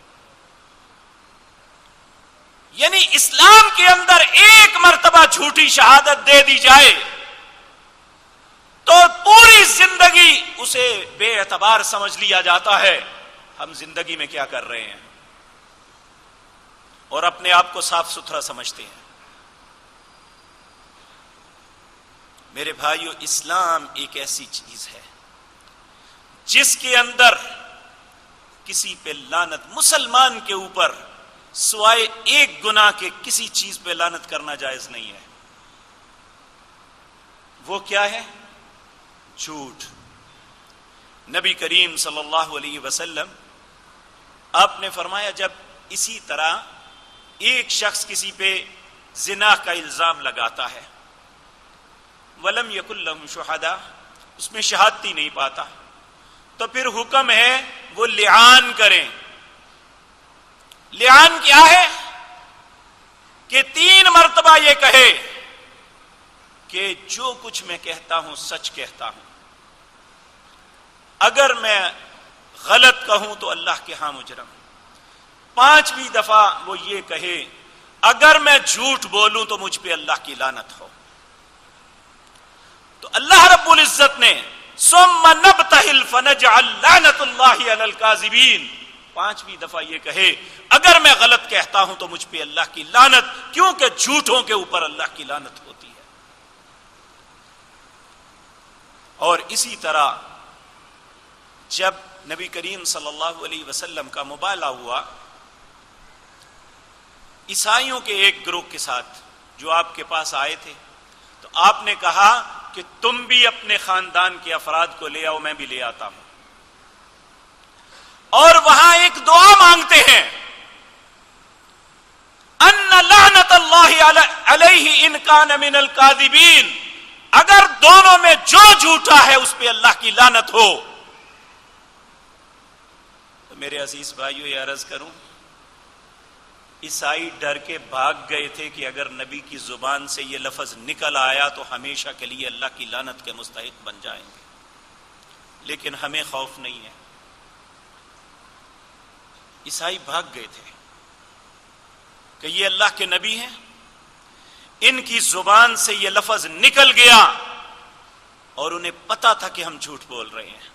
یعنی اسلام کے اندر ایک مرتبہ جھوٹی شہادت دے دی جائے تو پوری زندگی اسے بے اعتبار سمجھ لیا جاتا ہے۔ ہم زندگی میں کیا کر رہے ہیں اور اپنے آپ کو صاف ستھرا سمجھتے ہیں۔ میرے بھائیو، اسلام ایک ایسی چیز ہے جس کے اندر کسی پہ لعنت، مسلمان کے اوپر سوائے ایک گناہ کے کسی چیز پہ لعنت کرنا جائز نہیں ہے۔ وہ کیا ہے؟ جھوٹ۔ نبی کریم صلی اللہ علیہ وسلم آپ نے فرمایا جب اسی طرح ایک شخص کسی پہ زنا کا الزام لگاتا ہے، وَلَمْ يَكُنْ لَهُمْ شُهَدَاء، اس میں شہادتی نہیں پاتا، تو پھر حکم ہے وہ لعان کریں۔ لعان کیا ہے؟ کہ 3 مرتبہ یہ کہے کہ جو کچھ میں کہتا ہوں سچ کہتا ہوں، اگر میں غلط کہوں تو اللہ کے ہاں مجرم۔ 5ویں دفعہ وہ یہ کہے اگر میں جھوٹ بولوں تو مجھ پہ اللہ کی لعنت ہو۔ تو اللہ رب العزت نے ثم نبتہل فنجعل لعنت اللہ علی الکاذبین، 5ویں دفعہ یہ کہے اگر میں غلط کہتا ہوں تو مجھ پہ اللہ کی لعنت، کیونکہ جھوٹوں کے اوپر اللہ کی لعنت ہوتی ہے۔ اور اسی طرح جب نبی کریم صلی اللہ علیہ وسلم کا مباہلہ ہوا عیسائیوں کے ایک گروہ کے ساتھ جو آپ کے پاس آئے تھے، تو آپ نے کہا کہ تم بھی اپنے خاندان کے افراد کو لے آؤ، میں بھی لے آتا ہوں، اور وہاں ایک دعا مانگتے ہیں ان لعنت اللہ علیہ ان کان من الکاذبین، اگر دونوں میں جو جھوٹا ہے اس پہ اللہ کی لعنت ہو۔ تو میرے عزیز بھائیو یہ عرض کروں، عیسائی ڈر کے بھاگ گئے تھے کہ اگر نبی کی زبان سے یہ لفظ نکل آیا تو ہمیشہ کے لیے اللہ کی لعنت کے مستحق بن جائیں گے، لیکن ہمیں خوف نہیں ہے۔ عیسائی بھاگ گئے تھے کہ یہ اللہ کے نبی ہیں، ان کی زبان سے یہ لفظ نکل گیا اور انہیں پتا تھا کہ ہم جھوٹ بول رہے ہیں۔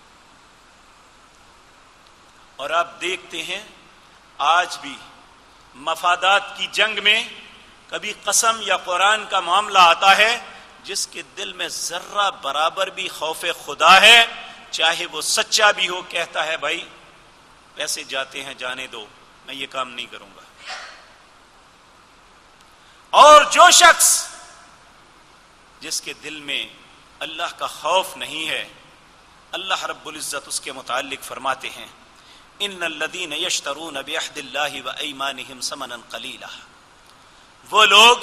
اور آپ دیکھتے ہیں آج بھی مفادات کی جنگ میں کبھی قسم یا قرآن کا معاملہ آتا ہے، جس کے دل میں ذرہ برابر بھی خوف خدا ہے، چاہے وہ سچا بھی ہو، کہتا ہے بھائی پیسے جاتے ہیں جانے دو، میں یہ کام نہیں کروں گا۔ اور جو شخص جس کے دل میں اللہ کا خوف نہیں ہے، اللہ رب العزت اس کے متعلق فرماتے ہیں ان الذین یشترون بعہد اللہ وایمانہم ثمنا قلیلا، وہ لوگ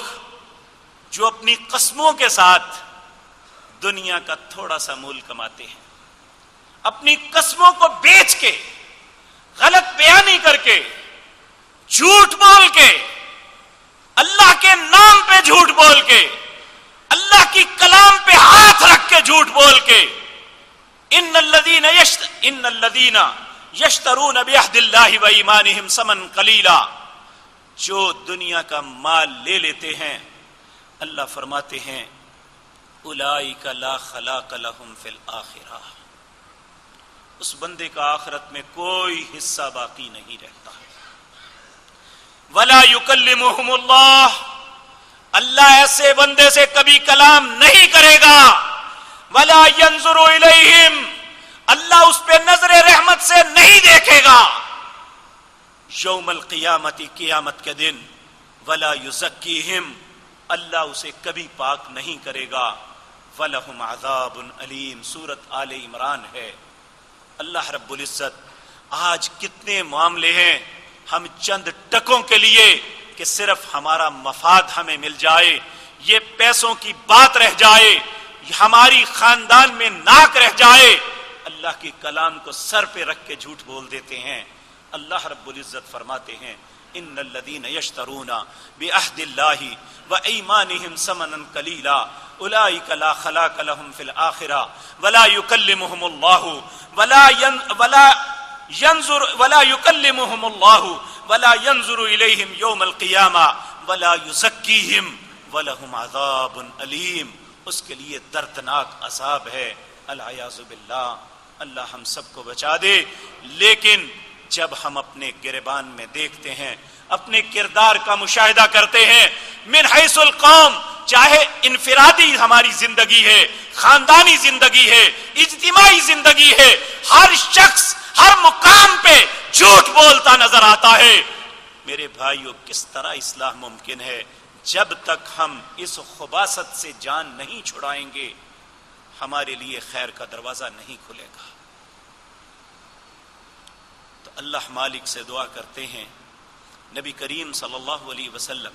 جو اپنی قسموں کے ساتھ دنیا کا تھوڑا سا مول کماتے ہیں، اپنی قسموں کو بیچ کے، غلط بیانی کر کے، جھوٹ بول کے، اللہ کے نام پہ جھوٹ بول کے، اللہ کی کلام پہ ہاتھ رکھ کے جھوٹ بول کے، ان الذین یشترون بعہد اللہ وایمانہم ثمنا قلیلا، جو دنیا کا مال لے لیتے ہیں، اللہ فرماتے ہیں اولئک لا خلاق لہم فی الآخرہ، اس بندے کا آخرت میں کوئی حصہ باقی نہیں رہتا۔ ولا یکلمہم اللہ، اللہ ایسے بندے سے کبھی کلام نہیں کرے گا۔ ولا ینظر الیہم، اللہ اس پہ نظر رحمت سے نہیں دیکھے گا یوم القیامت، قیامت کے دن۔ ولا یزکیہم، اللہ اسے کبھی پاک نہیں کرے گا۔ وَلَهُمْ عَذَابٌ عَلِيمٌ، سورۃ آل عمران ہے۔ اللہ رب العزت آج کتنے معاملے ہیں ہم چند ٹکوں کے لیے کہ صرف ہمارا مفاد ہمیں مل جائے، یہ پیسوں کی بات رہ جائے، ہماری خاندان میں ناک رہ جائے، اللہ کے کلام کو سر پہ رکھ کے جھوٹ بول دیتے ہیں۔ اللہ رب العزت فرماتے ہیں ان الذین یشترون بعہد اللہ وایمانہم ثمنا قلیلا اولئک لا خلاق لهم فی الآخرہ ولا یکلمہم اللہ ولا یکلمہم اللہ ولا ینظر الیہم یوم القیامہ ولا یزکیہم ولہم عذاب علیم۔ اس کے لیے دردناک عذاب ہے، العیاذ باللہ۔ اللہ ہم سب کو بچا دے۔ لیکن جب ہم اپنے گریبان میں دیکھتے ہیں، اپنے کردار کا مشاہدہ کرتے ہیں، من حیث القوم، چاہے انفرادی ہماری زندگی ہے، خاندانی زندگی ہے، اجتماعی زندگی ہے، ہر شخص ہر مقام پہ جھوٹ بولتا نظر آتا ہے۔ میرے بھائیو، کس طرح اصلاح ممکن ہے؟ جب تک ہم اس خباثت سے جان نہیں چھڑائیں گے، ہمارے لیے خیر کا دروازہ نہیں کھلے گا۔ تو اللہ مالک سے دعا کرتے ہیں، نبی کریم صلی اللہ علیہ وسلم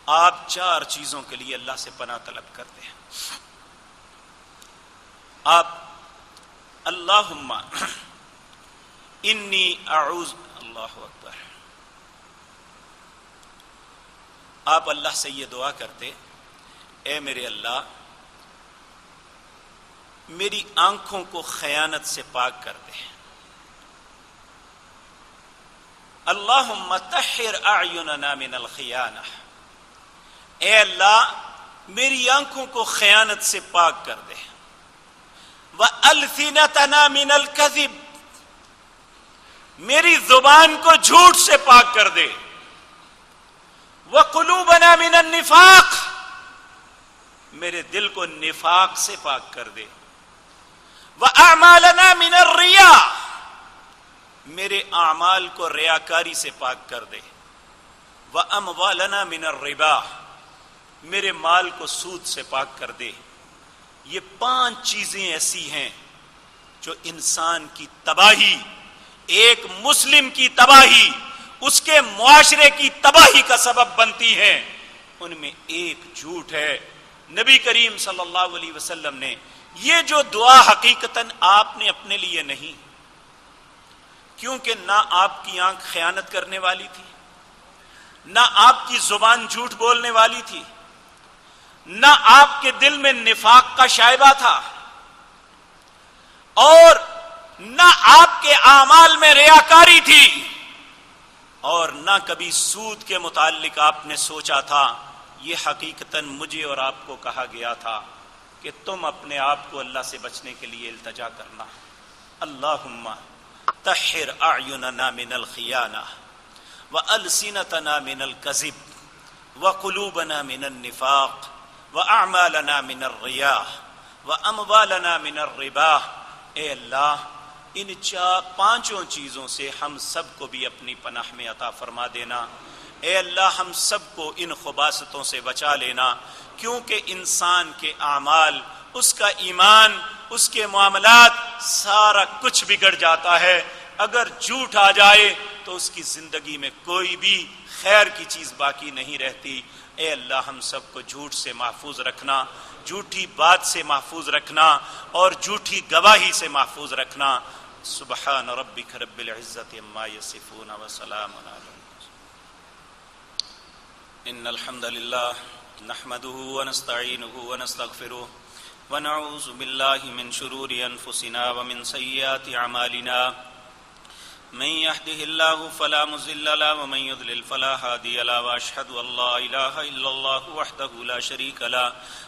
آپ 4 چیزوں کے لیے اللہ سے پناہ طلب کرتے ہیں۔ آپ اللہم انی اعوذ، اللہ اکبر، آپ اللہ سے یہ دعا کرتے، اے میرے اللہ، میری آنکھوں کو خیانت سے پاک کر دے۔ اللہم طہر اعیننا من الخیانہ، اے اللہ میری آنکھوں کو خیانت سے پاک کر دے۔ وَأَلْسِنَتَنَا مِنَ الْكَذِبِ، میری زبان کو جھوٹ سے پاک کر دے۔ وَقُلُوبَنَا مِنَ النِّفَاقِ، میرے دل کو نفاق سے پاک کر دے۔ وَأَعْمَالَنَا مِنَ الرِّيَاءِ، میرے اعمال کو ریاکاری سے پاک کر دے۔ وَأَمْوَالَنَا مِنَ الرِّبَا، میرے مال کو سود سے پاک کر دے۔ یہ 5 چیزیں ایسی ہیں جو انسان کی تباہی، ایک مسلم کی تباہی، اس کے معاشرے کی تباہی کا سبب بنتی ہیں۔ ان میں ایک جھوٹ ہے۔ نبی کریم صلی اللہ علیہ وسلم نے یہ جو دعا حقیقتاً آپ نے اپنے لیے نہیں، کیونکہ نہ آپ کی آنکھ خیانت کرنے والی تھی، نہ آپ کی زبان جھوٹ بولنے والی تھی، نہ آپ کے دل میں نفاق کا شائبہ تھا، اور نہ آپ کے اعمال میں ریاکاری تھی، اور نہ کبھی سود کے متعلق آپ نے سوچا تھا۔ یہ حقیقتاً مجھے اور آپ کو کہا گیا تھا کہ تم اپنے آپ کو اللہ سے بچنے کے لیے التجا کرنا۔ اللہم طہر اعیننا من الخیانہ والسنتنا من الکذب وقلوبنا من النفاق واعمالنا من الریا واموالنا من الربا۔ اے اللہ، ان 5 چیزوں سے ہم سب کو بھی اپنی پناہ میں عطا فرما دینا۔ اے اللہ، ہم سب کو ان خباثتوں سے بچا لینا، کیونکہ انسان کے اعمال، اس کا ایمان، اس کے معاملات، سارا کچھ بگڑ جاتا ہے۔ اگر جھوٹ آ جائے تو اس کی زندگی میں کوئی بھی خیر کی چیز باقی نہیں رہتی۔ اے اللہ، ہم سب کو جھوٹ سے محفوظ رکھنا، جھوٹی بات سے محفوظ رکھنا، اور جھوٹی گواہی سے محفوظ رکھنا۔ سبحان ربک رب العزت عما یصفون وسلام علی المرسلین۔ ان الحمد للہ نحمده ونستعینه ونستغفره ونعوذ باللہ من شرور انفسنا ومن سیئات اعمالنا، من يهده الله فلا مضل له ومن يضلل فلا هادي له، واشهد ان لا اله الا الله وحده لا شريك له،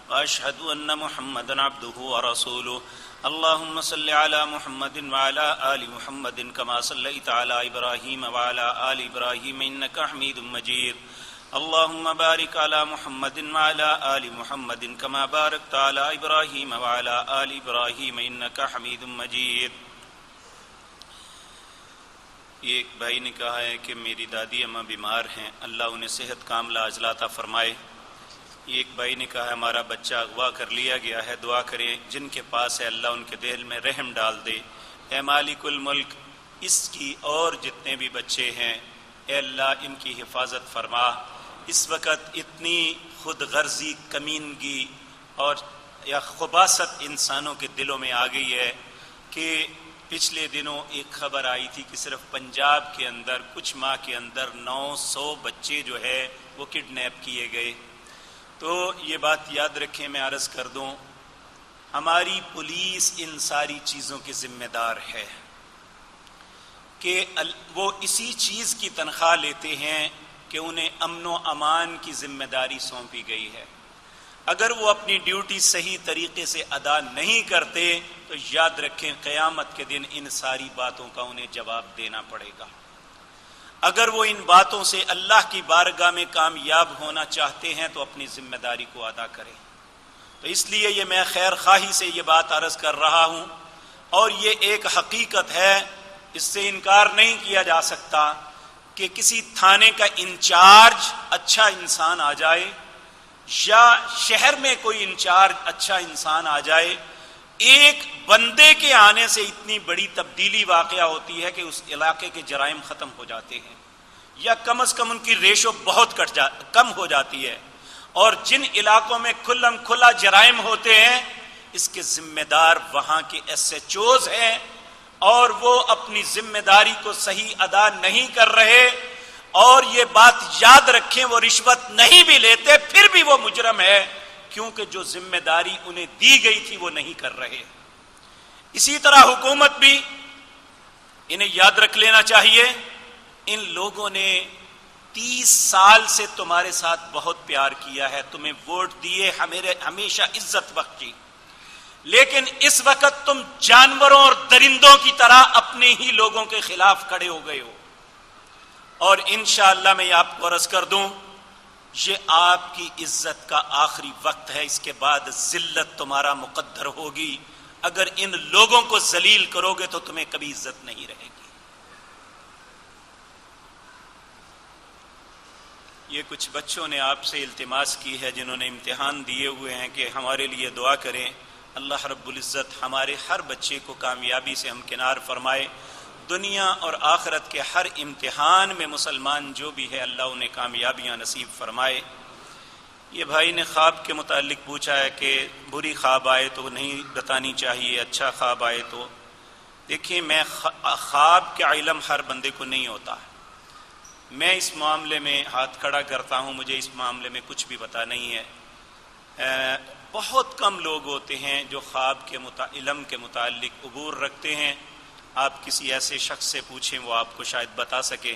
واشهد ان محمدا عبده ورسوله۔ اللهم صل على محمد وعلى آل محمد كما صليت على إبراهيم وعلى آل إبراهيم إنك حميد مجيد۔ اللهم بارك على محمد وعلى آل محمد كما باركت على إبراهيم وعلى آل إبراهيم إنك حميد مجيد۔ ایک بھائی نے کہا ہے کہ میری دادی اماں بیمار ہیں، اللہ انہیں صحت کاملہ عاجلہ عطا فرمائے۔ ایک بھائی نے کہا ہے ہمارا بچہ اغوا کر لیا گیا ہے، دعا کریں جن کے پاس ہے اللہ ان کے دل میں رحم ڈال دے۔ اے مالک الملک، اس کی اور جتنے بھی بچے ہیں اے اللہ ان کی حفاظت فرما۔ اس وقت اتنی خود غرضی، کمینگی اور یا خباثت انسانوں کے دلوں میں آ گئی ہے، کہ پچھلے دنوں ایک خبر آئی تھی کہ صرف پنجاب کے اندر کچھ ماہ کے اندر 900 بچے جو ہے وہ کڈنیپ کیے گئے. تو یہ بات یاد رکھیں, میں عرض کر دوں, ہماری پولیس ان ساری چیزوں کی ذمہ دار ہے کہ وہ اسی چیز کی تنخواہ لیتے ہیں کہ انہیں امن و امان کی ذمہ داری سونپی گئی ہے. اگر وہ اپنی ڈیوٹی صحیح طریقے سے ادا نہیں کرتے تو یاد رکھیں قیامت کے دن ان ساری باتوں کا انہیں جواب دینا پڑے گا. اگر وہ ان باتوں سے اللہ کی بارگاہ میں کامیاب ہونا چاہتے ہیں تو اپنی ذمہ داری کو ادا کریں. تو اس لیے یہ میں خیر خواہی سے یہ بات عرض کر رہا ہوں, اور یہ ایک حقیقت ہے, اس سے انکار نہیں کیا جا سکتا کہ کسی تھانے کا انچارج اچھا انسان آ جائے یا شہر میں کوئی انچارج اچھا انسان آ جائے, ایک بندے کے آنے سے اتنی بڑی تبدیلی واقعہ ہوتی ہے کہ اس علاقے کے جرائم ختم ہو جاتے ہیں, یا کم از کم ان کی ریشو بہت کم ہو جاتی ہے. اور جن علاقوں میں کھلم کھلا جرائم ہوتے ہیں اس کے ذمہ دار وہاں کے SHOs ہیں, اور وہ اپنی ذمہ داری کو صحیح ادا نہیں کر رہے. اور یہ بات یاد رکھیں, وہ رشوت نہیں بھی لیتے پھر بھی وہ مجرم ہے, کیونکہ جو ذمہ داری انہیں دی گئی تھی وہ نہیں کر رہے. اسی طرح حکومت بھی, انہیں یاد رکھ لینا چاہیے, ان لوگوں نے 30 سال سے تمہارے ساتھ بہت پیار کیا ہے, تمہیں ووٹ دیے, ہمیشہ عزت بخشی, لیکن اس وقت تم جانوروں اور درندوں کی طرح اپنے ہی لوگوں کے خلاف کھڑے ہو گئے ہو. اور انشاءاللہ میں آپ کو عرض کر دوں, یہ آپ کی عزت کا آخری وقت ہے, اس کے بعد ذلت تمہارا مقدر ہوگی. اگر ان لوگوں کو ذلیل کرو گے تو تمہیں کبھی عزت نہیں رہے گی. یہ کچھ بچوں نے آپ سے التماس کی ہے جنہوں نے امتحان دیے ہوئے ہیں کہ ہمارے لیے دعا کریں. اللہ رب العزت ہمارے ہر بچے کو کامیابی سے ہمکنار فرمائے. دنیا اور آخرت کے ہر امتحان میں مسلمان جو بھی ہے اللہ انہیں کامیابیاں نصیب فرمائے. یہ بھائی نے خواب کے متعلق پوچھا ہے کہ بری خواب آئے تو نہیں بتانی چاہیے, اچھا خواب آئے تو. دیکھیں, میں خواب کا علم ہر بندے کو نہیں ہوتا. میں اس معاملے میں ہاتھ کھڑا کرتا ہوں, مجھے اس معاملے میں کچھ بھی پتہ نہیں ہے. بہت کم لوگ ہوتے ہیں جو خواب کے علم کے متعلق عبور رکھتے ہیں. آپ کسی ایسے شخص سے پوچھیں, وہ آپ کو شاید بتا سکے.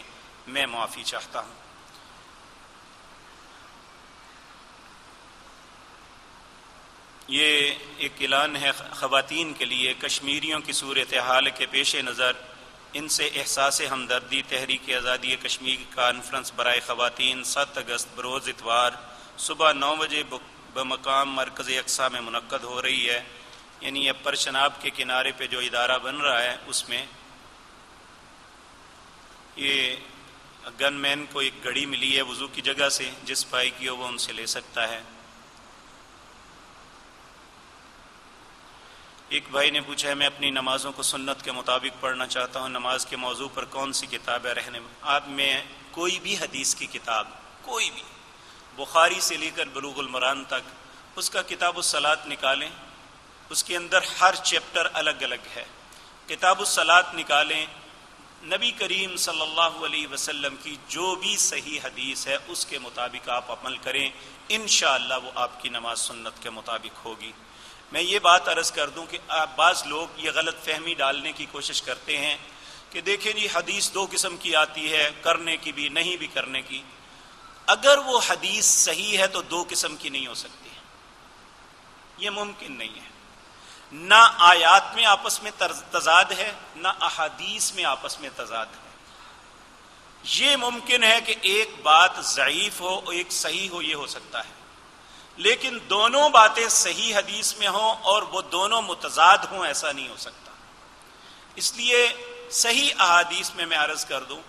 میں معافی چاہتا ہوں. یہ ایک اعلان ہے خواتین کے لیے. کشمیریوں کی صورتحال کے پیش نظر ان سے احساس ہمدردی تحریک آزادی کشمیر کانفرنس برائے خواتین 7 اگست بروز اتوار صبح 9 بجے بمقام مرکز اقصی میں منعقد ہو رہی ہے. یعنی اپر شناب کے کنارے پہ جو ادارہ بن رہا ہے اس میں یہ گن مین کو ایک گھڑی ملی ہے وضو کی جگہ سے, جس بھائی کی ہو وہ ان سے لے سکتا ہے. ایک بھائی نے پوچھا ہے میں اپنی نمازوں کو سنت کے مطابق پڑھنا چاہتا ہوں, نماز کے موضوع پر کون سی کتاب ہے رہنما. آپ میں کوئی بھی حدیث کی کتاب, کوئی بھی, بخاری سے لے کر بلوغ المرام تک, اس کا کتاب الصلاۃ نکالیں, اس کے اندر ہر چیپٹر الگ الگ ہے. کتاب الصلاۃ نکالیں, نبی کریم صلی اللہ علیہ وسلم کی جو بھی صحیح حدیث ہے اس کے مطابق آپ عمل کریں, انشاءاللہ وہ آپ کی نماز سنت کے مطابق ہوگی. میں یہ بات عرض کر دوں کہ بعض لوگ یہ غلط فہمی ڈالنے کی کوشش کرتے ہیں کہ دیکھیں جی حدیث 2 قسم کی آتی ہے, کرنے کی بھی نہیں بھی کرنے کی. اگر وہ حدیث صحیح ہے تو 2 قسم کی نہیں ہو سکتی, یہ ممکن نہیں ہے. نہ آیات میں آپس میں تضاد ہے, نہ احادیث میں آپس میں تضاد ہے. یہ ممکن ہے کہ ایک بات ضعیف ہو اور ایک صحیح ہو, یہ ہو سکتا ہے, لیکن دونوں باتیں صحیح حدیث میں ہوں اور وہ دونوں متضاد ہوں, ایسا نہیں ہو سکتا. اس لیے صحیح احادیث میں عرض کر دوں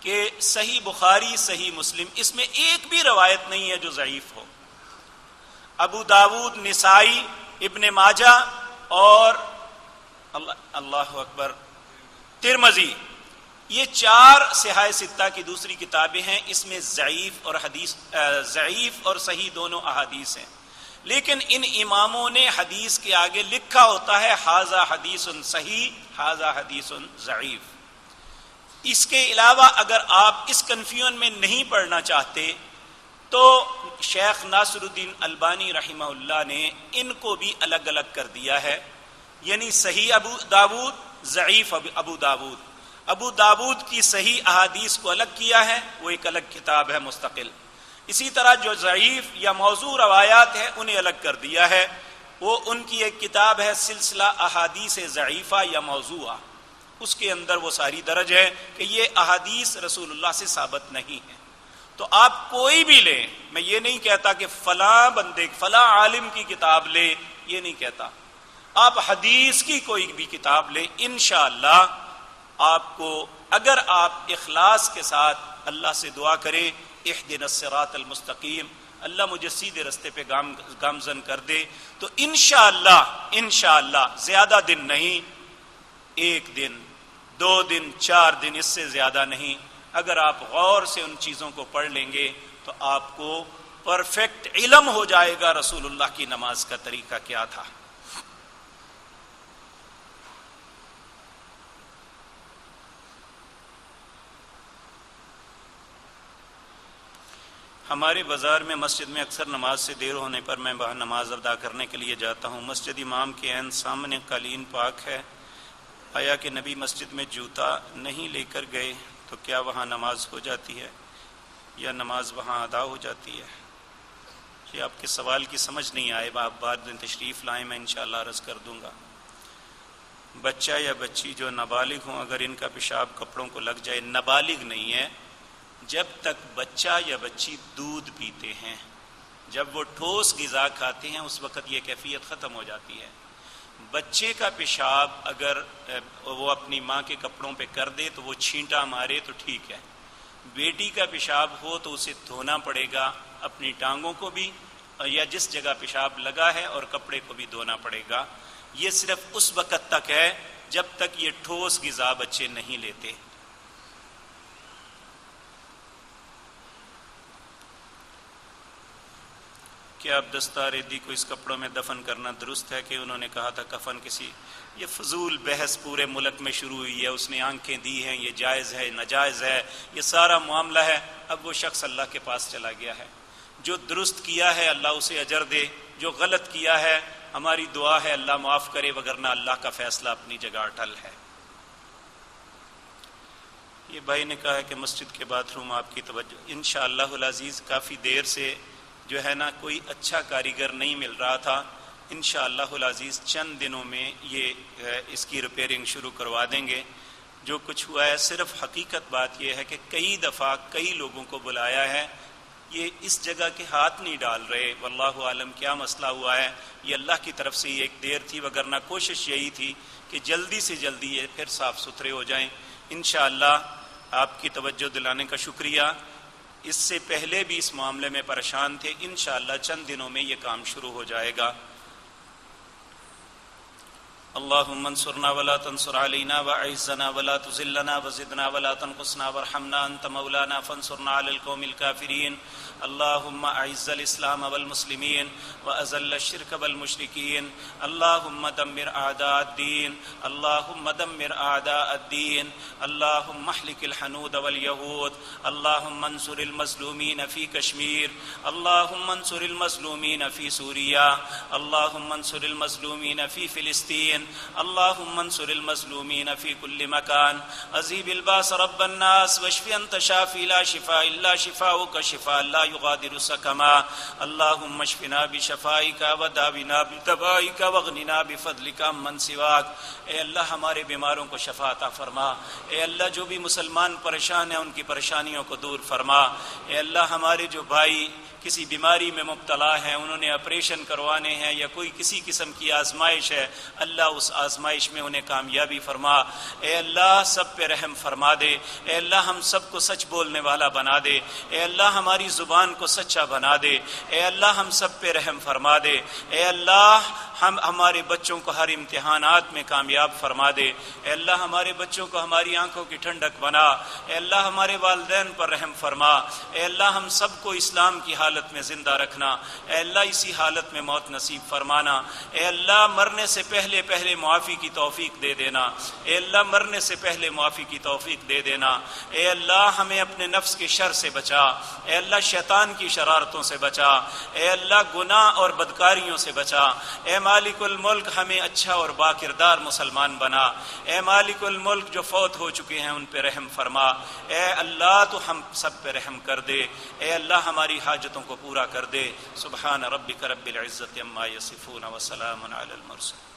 کہ صحیح بخاری, صحیح مسلم, اس میں ایک بھی روایت نہیں ہے جو ضعیف ہو. ابو داود, نسائی, ابن ماجہ اور اللہ اکبر ترمذی, یہ 4 صحاح 6 کی دوسری کتابیں ہیں. اس میں ضعیف اور صحیح دونوں احادیث ہیں. لیکن ان اماموں نے حدیث کے آگے لکھا ہوتا ہے ھذا حدیث صحیح، ھذا حدیث ضعیف۔ اس کے علاوہ اگر آپ اس کنفیوژن میں نہیں پڑھنا چاہتے تو شیخ ناصر الدین البانی رحمہ اللہ نے ان کو بھی الگ الگ کر دیا ہے، یعنی صحیح ابو داود، ضعیف ابو داود۔ ابو داود کی صحیح احادیث کو الگ کیا ہے، وہ ایک الگ کتاب ہے مستقل۔ اسی طرح جو ضعیف یا موضوع روایات ہیں انہیں الگ کر دیا ہے، وہ ان کی ایک کتاب ہے سلسلہ احادیث ضعیفہ یا موضوعہ، اس کے اندر وہ ساری درج ہے کہ یہ احادیث رسول اللہ سے ثابت نہیں ہے۔ تو آپ کوئی بھی لیں، میں یہ نہیں کہتا کہ فلاں بندے فلاں عالم کی کتاب لے، یہ نہیں کہتا، آپ حدیث کی کوئی بھی کتاب لیں، انشاءاللہ آپ کو اگر آپ اخلاص کے ساتھ اللہ سے دعا کریں اہدنا الصراط المستقیم، اللہ مجھے سیدھے رستے پہ گامزن کر دے، تو انشاءاللہ زیادہ دن نہیں، 1 دن 2 دن 4 دن، اس سے زیادہ نہیں، اگر آپ غور سے ان چیزوں کو پڑھ لیں گے تو آپ کو پرفیکٹ علم ہو جائے گا رسول اللہ کی نماز کا طریقہ کیا تھا۔ ہمارے بازار میں مسجد میں اکثر نماز سے دیر ہونے پر میں وہاں نماز ادا کرنے کے لیے جاتا ہوں۔ مسجد امام کے عین سامنے قالین پاک ہے، آیا کہ نبی مسجد میں جوتا نہیں لے کر گئے تو کیا وہاں نماز ہو جاتی ہے یا نماز وہاں ادا ہو جاتی ہے؟ یہ آپ کے سوال کی سمجھ نہیں آئے، آپ بعد میں تشریف لائیں، میں انشاءاللہ عرض کر دوں گا۔ بچہ یا بچی جو نابالغ ہوں اگر ان کا پیشاب کپڑوں کو لگ جائے، نابالغ نہیں ہے، جب تک بچہ یا بچی دودھ پیتے ہیں، جب وہ ٹھوس غذا کھاتے ہیں اس وقت یہ کیفیت ختم ہو جاتی ہے۔ بچے کا پیشاب اگر وہ اپنی ماں کے کپڑوں پہ کر دے تو وہ چھینٹا مارے تو ٹھیک ہے، بیٹی کا پیشاب ہو تو اسے دھونا پڑے گا، اپنی ٹانگوں کو بھی یا جس جگہ پیشاب لگا ہے اور کپڑے کو بھی دھونا پڑے گا۔ یہ صرف اس وقت تک ہے جب تک یہ ٹھوس غذا بچے نہیں لیتے۔ کیا اب دستار عیدی کو اس کپڑوں میں دفن کرنا درست ہے کہ انہوں نے کہا تھا کفن کسی، یہ فضول بحث پورے ملک میں شروع ہوئی ہے، اس نے آنکھیں دی ہیں، یہ جائز ہے ناجائز ہے، یہ سارا معاملہ ہے۔ اب وہ شخص اللہ کے پاس چلا گیا ہے، جو درست کیا ہے اللہ اسے اجر دے، جو غلط کیا ہے ہماری دعا ہے اللہ معاف کرے، وگرنہ اللہ کا فیصلہ اپنی جگہ اٹل ہے۔ یہ بھائی نے کہا ہے کہ مسجد کے باتھ روم آپ کی توجہ، انشاءاللہ العزیز کافی دیر سے جو ہے نا کوئی اچھا کاریگر نہیں مل رہا تھا، انشاءاللہ العزیز چند دنوں میں یہ اس کی ریپیئرنگ شروع کروا دیں گے۔ جو کچھ ہوا ہے صرف حقیقت بات یہ ہے کہ کئی دفعہ کئی لوگوں کو بلایا ہے، یہ اس جگہ کے ہاتھ نہیں ڈال رہے، واللہ عالم کیا مسئلہ ہوا ہے، یہ اللہ کی طرف سے ایک دیر تھی، وگرنہ کوشش یہی تھی کہ جلدی سے جلدی یہ پھر صاف ستھرے ہو جائیں۔ انشاءاللہ آپ کی توجہ دلانے کا شکریہ، اس سے پہلے بھی اس معاملے میں پریشان تھے، انشاءاللہ چند دنوں میں یہ کام شروع ہو جائے گا۔ اللہم انصرنا ولا تنصر علینا واعزنا ولا تذلنا وزدنا ولا تنقصنا وارحمنا انت مولانا فانصرنا علی القوم الکافرین۔ اللہم اعز الاسلام والمسلمین واذل الشرک والمشرکین۔ اللہم دمر اعداء الدین، اللہم دمر اعداء الدین، اللہم اہلک الحنود والیہود، اللہم انصر المظلومین فی کشمیر، اللہم انصر المظلومین فی سوریہ، اللہم انصر المظلومین فی فلسطین، اللہم انصر المظلومین فی کل مکان، اذہب الباس رب الناس واشف انت شافی لا شفاء الا شفاؤک شفاء لا یغادر سقما، اللہم اشفنا بشفائک وداونا بدوائک واغننا بفضلک عمن سواک۔ اے اللہ ہمارے بیماروں کو شفا عطا فرما، اے اللہ جو بھی مسلمان پریشان ہیں ان کی پریشانیوں کو دور فرما، اے اللہ ہمارے جو بھائی کسی بیماری میں مبتلا ہیں، انہوں نے آپریشن کروانے ہیں یا کوئی کسی قسم کی آزمائش ہے، اللہ اس آزمائش میں انہیں کامیابی فرما، اے اللہ سب پہ رحم فرما دے، اے اللہ ہم سب کو سچ بولنے والا بنا دے، اے اللہ ہماری زبان کو سچا بنا دے، اے اللہ ہم سب پہ رحم فرما دے، اے اللہ ہمارے بچوں کو ہر امتحانات میں کامیاب فرما دے، اے اللہ ہمارے بچوں کو ہماری آنکھوں کی ٹھنڈک بنا، اے اللہ ہمارے والدین پر رحم فرما، اے اللہ ہم سب کو اسلام کی حالت حالت میں زندہ رکھنا، اے اللہ اسی حالت میں موت نصیب فرمانا، اے اللہ مرنے سے پہلے پہلے معافی کی توفیق دے دینا، اے اللہ مرنے سے پہلے معافی کی توفیق دے دینا، اے اللہ ہمیں اپنے نفس کے شر سے بچا، اے اللہ شیطان کی شرارتوں سے بچا، اے اللہ گناہ اور بدکاریوں سے بچا، اے مالک الملک ہمیں اچھا اور باکردار مسلمان بنا، اے مالک الملک جو فوت ہو چکے ہیں ان پہ رحم فرما، اے اللہ تو ہم سب پہ رحم کر دے، اے اللہ ہماری حاجتوں کو پورا کر دے۔ سبحان ربک رب العزت عما یصفون وسلام علی المرسلین۔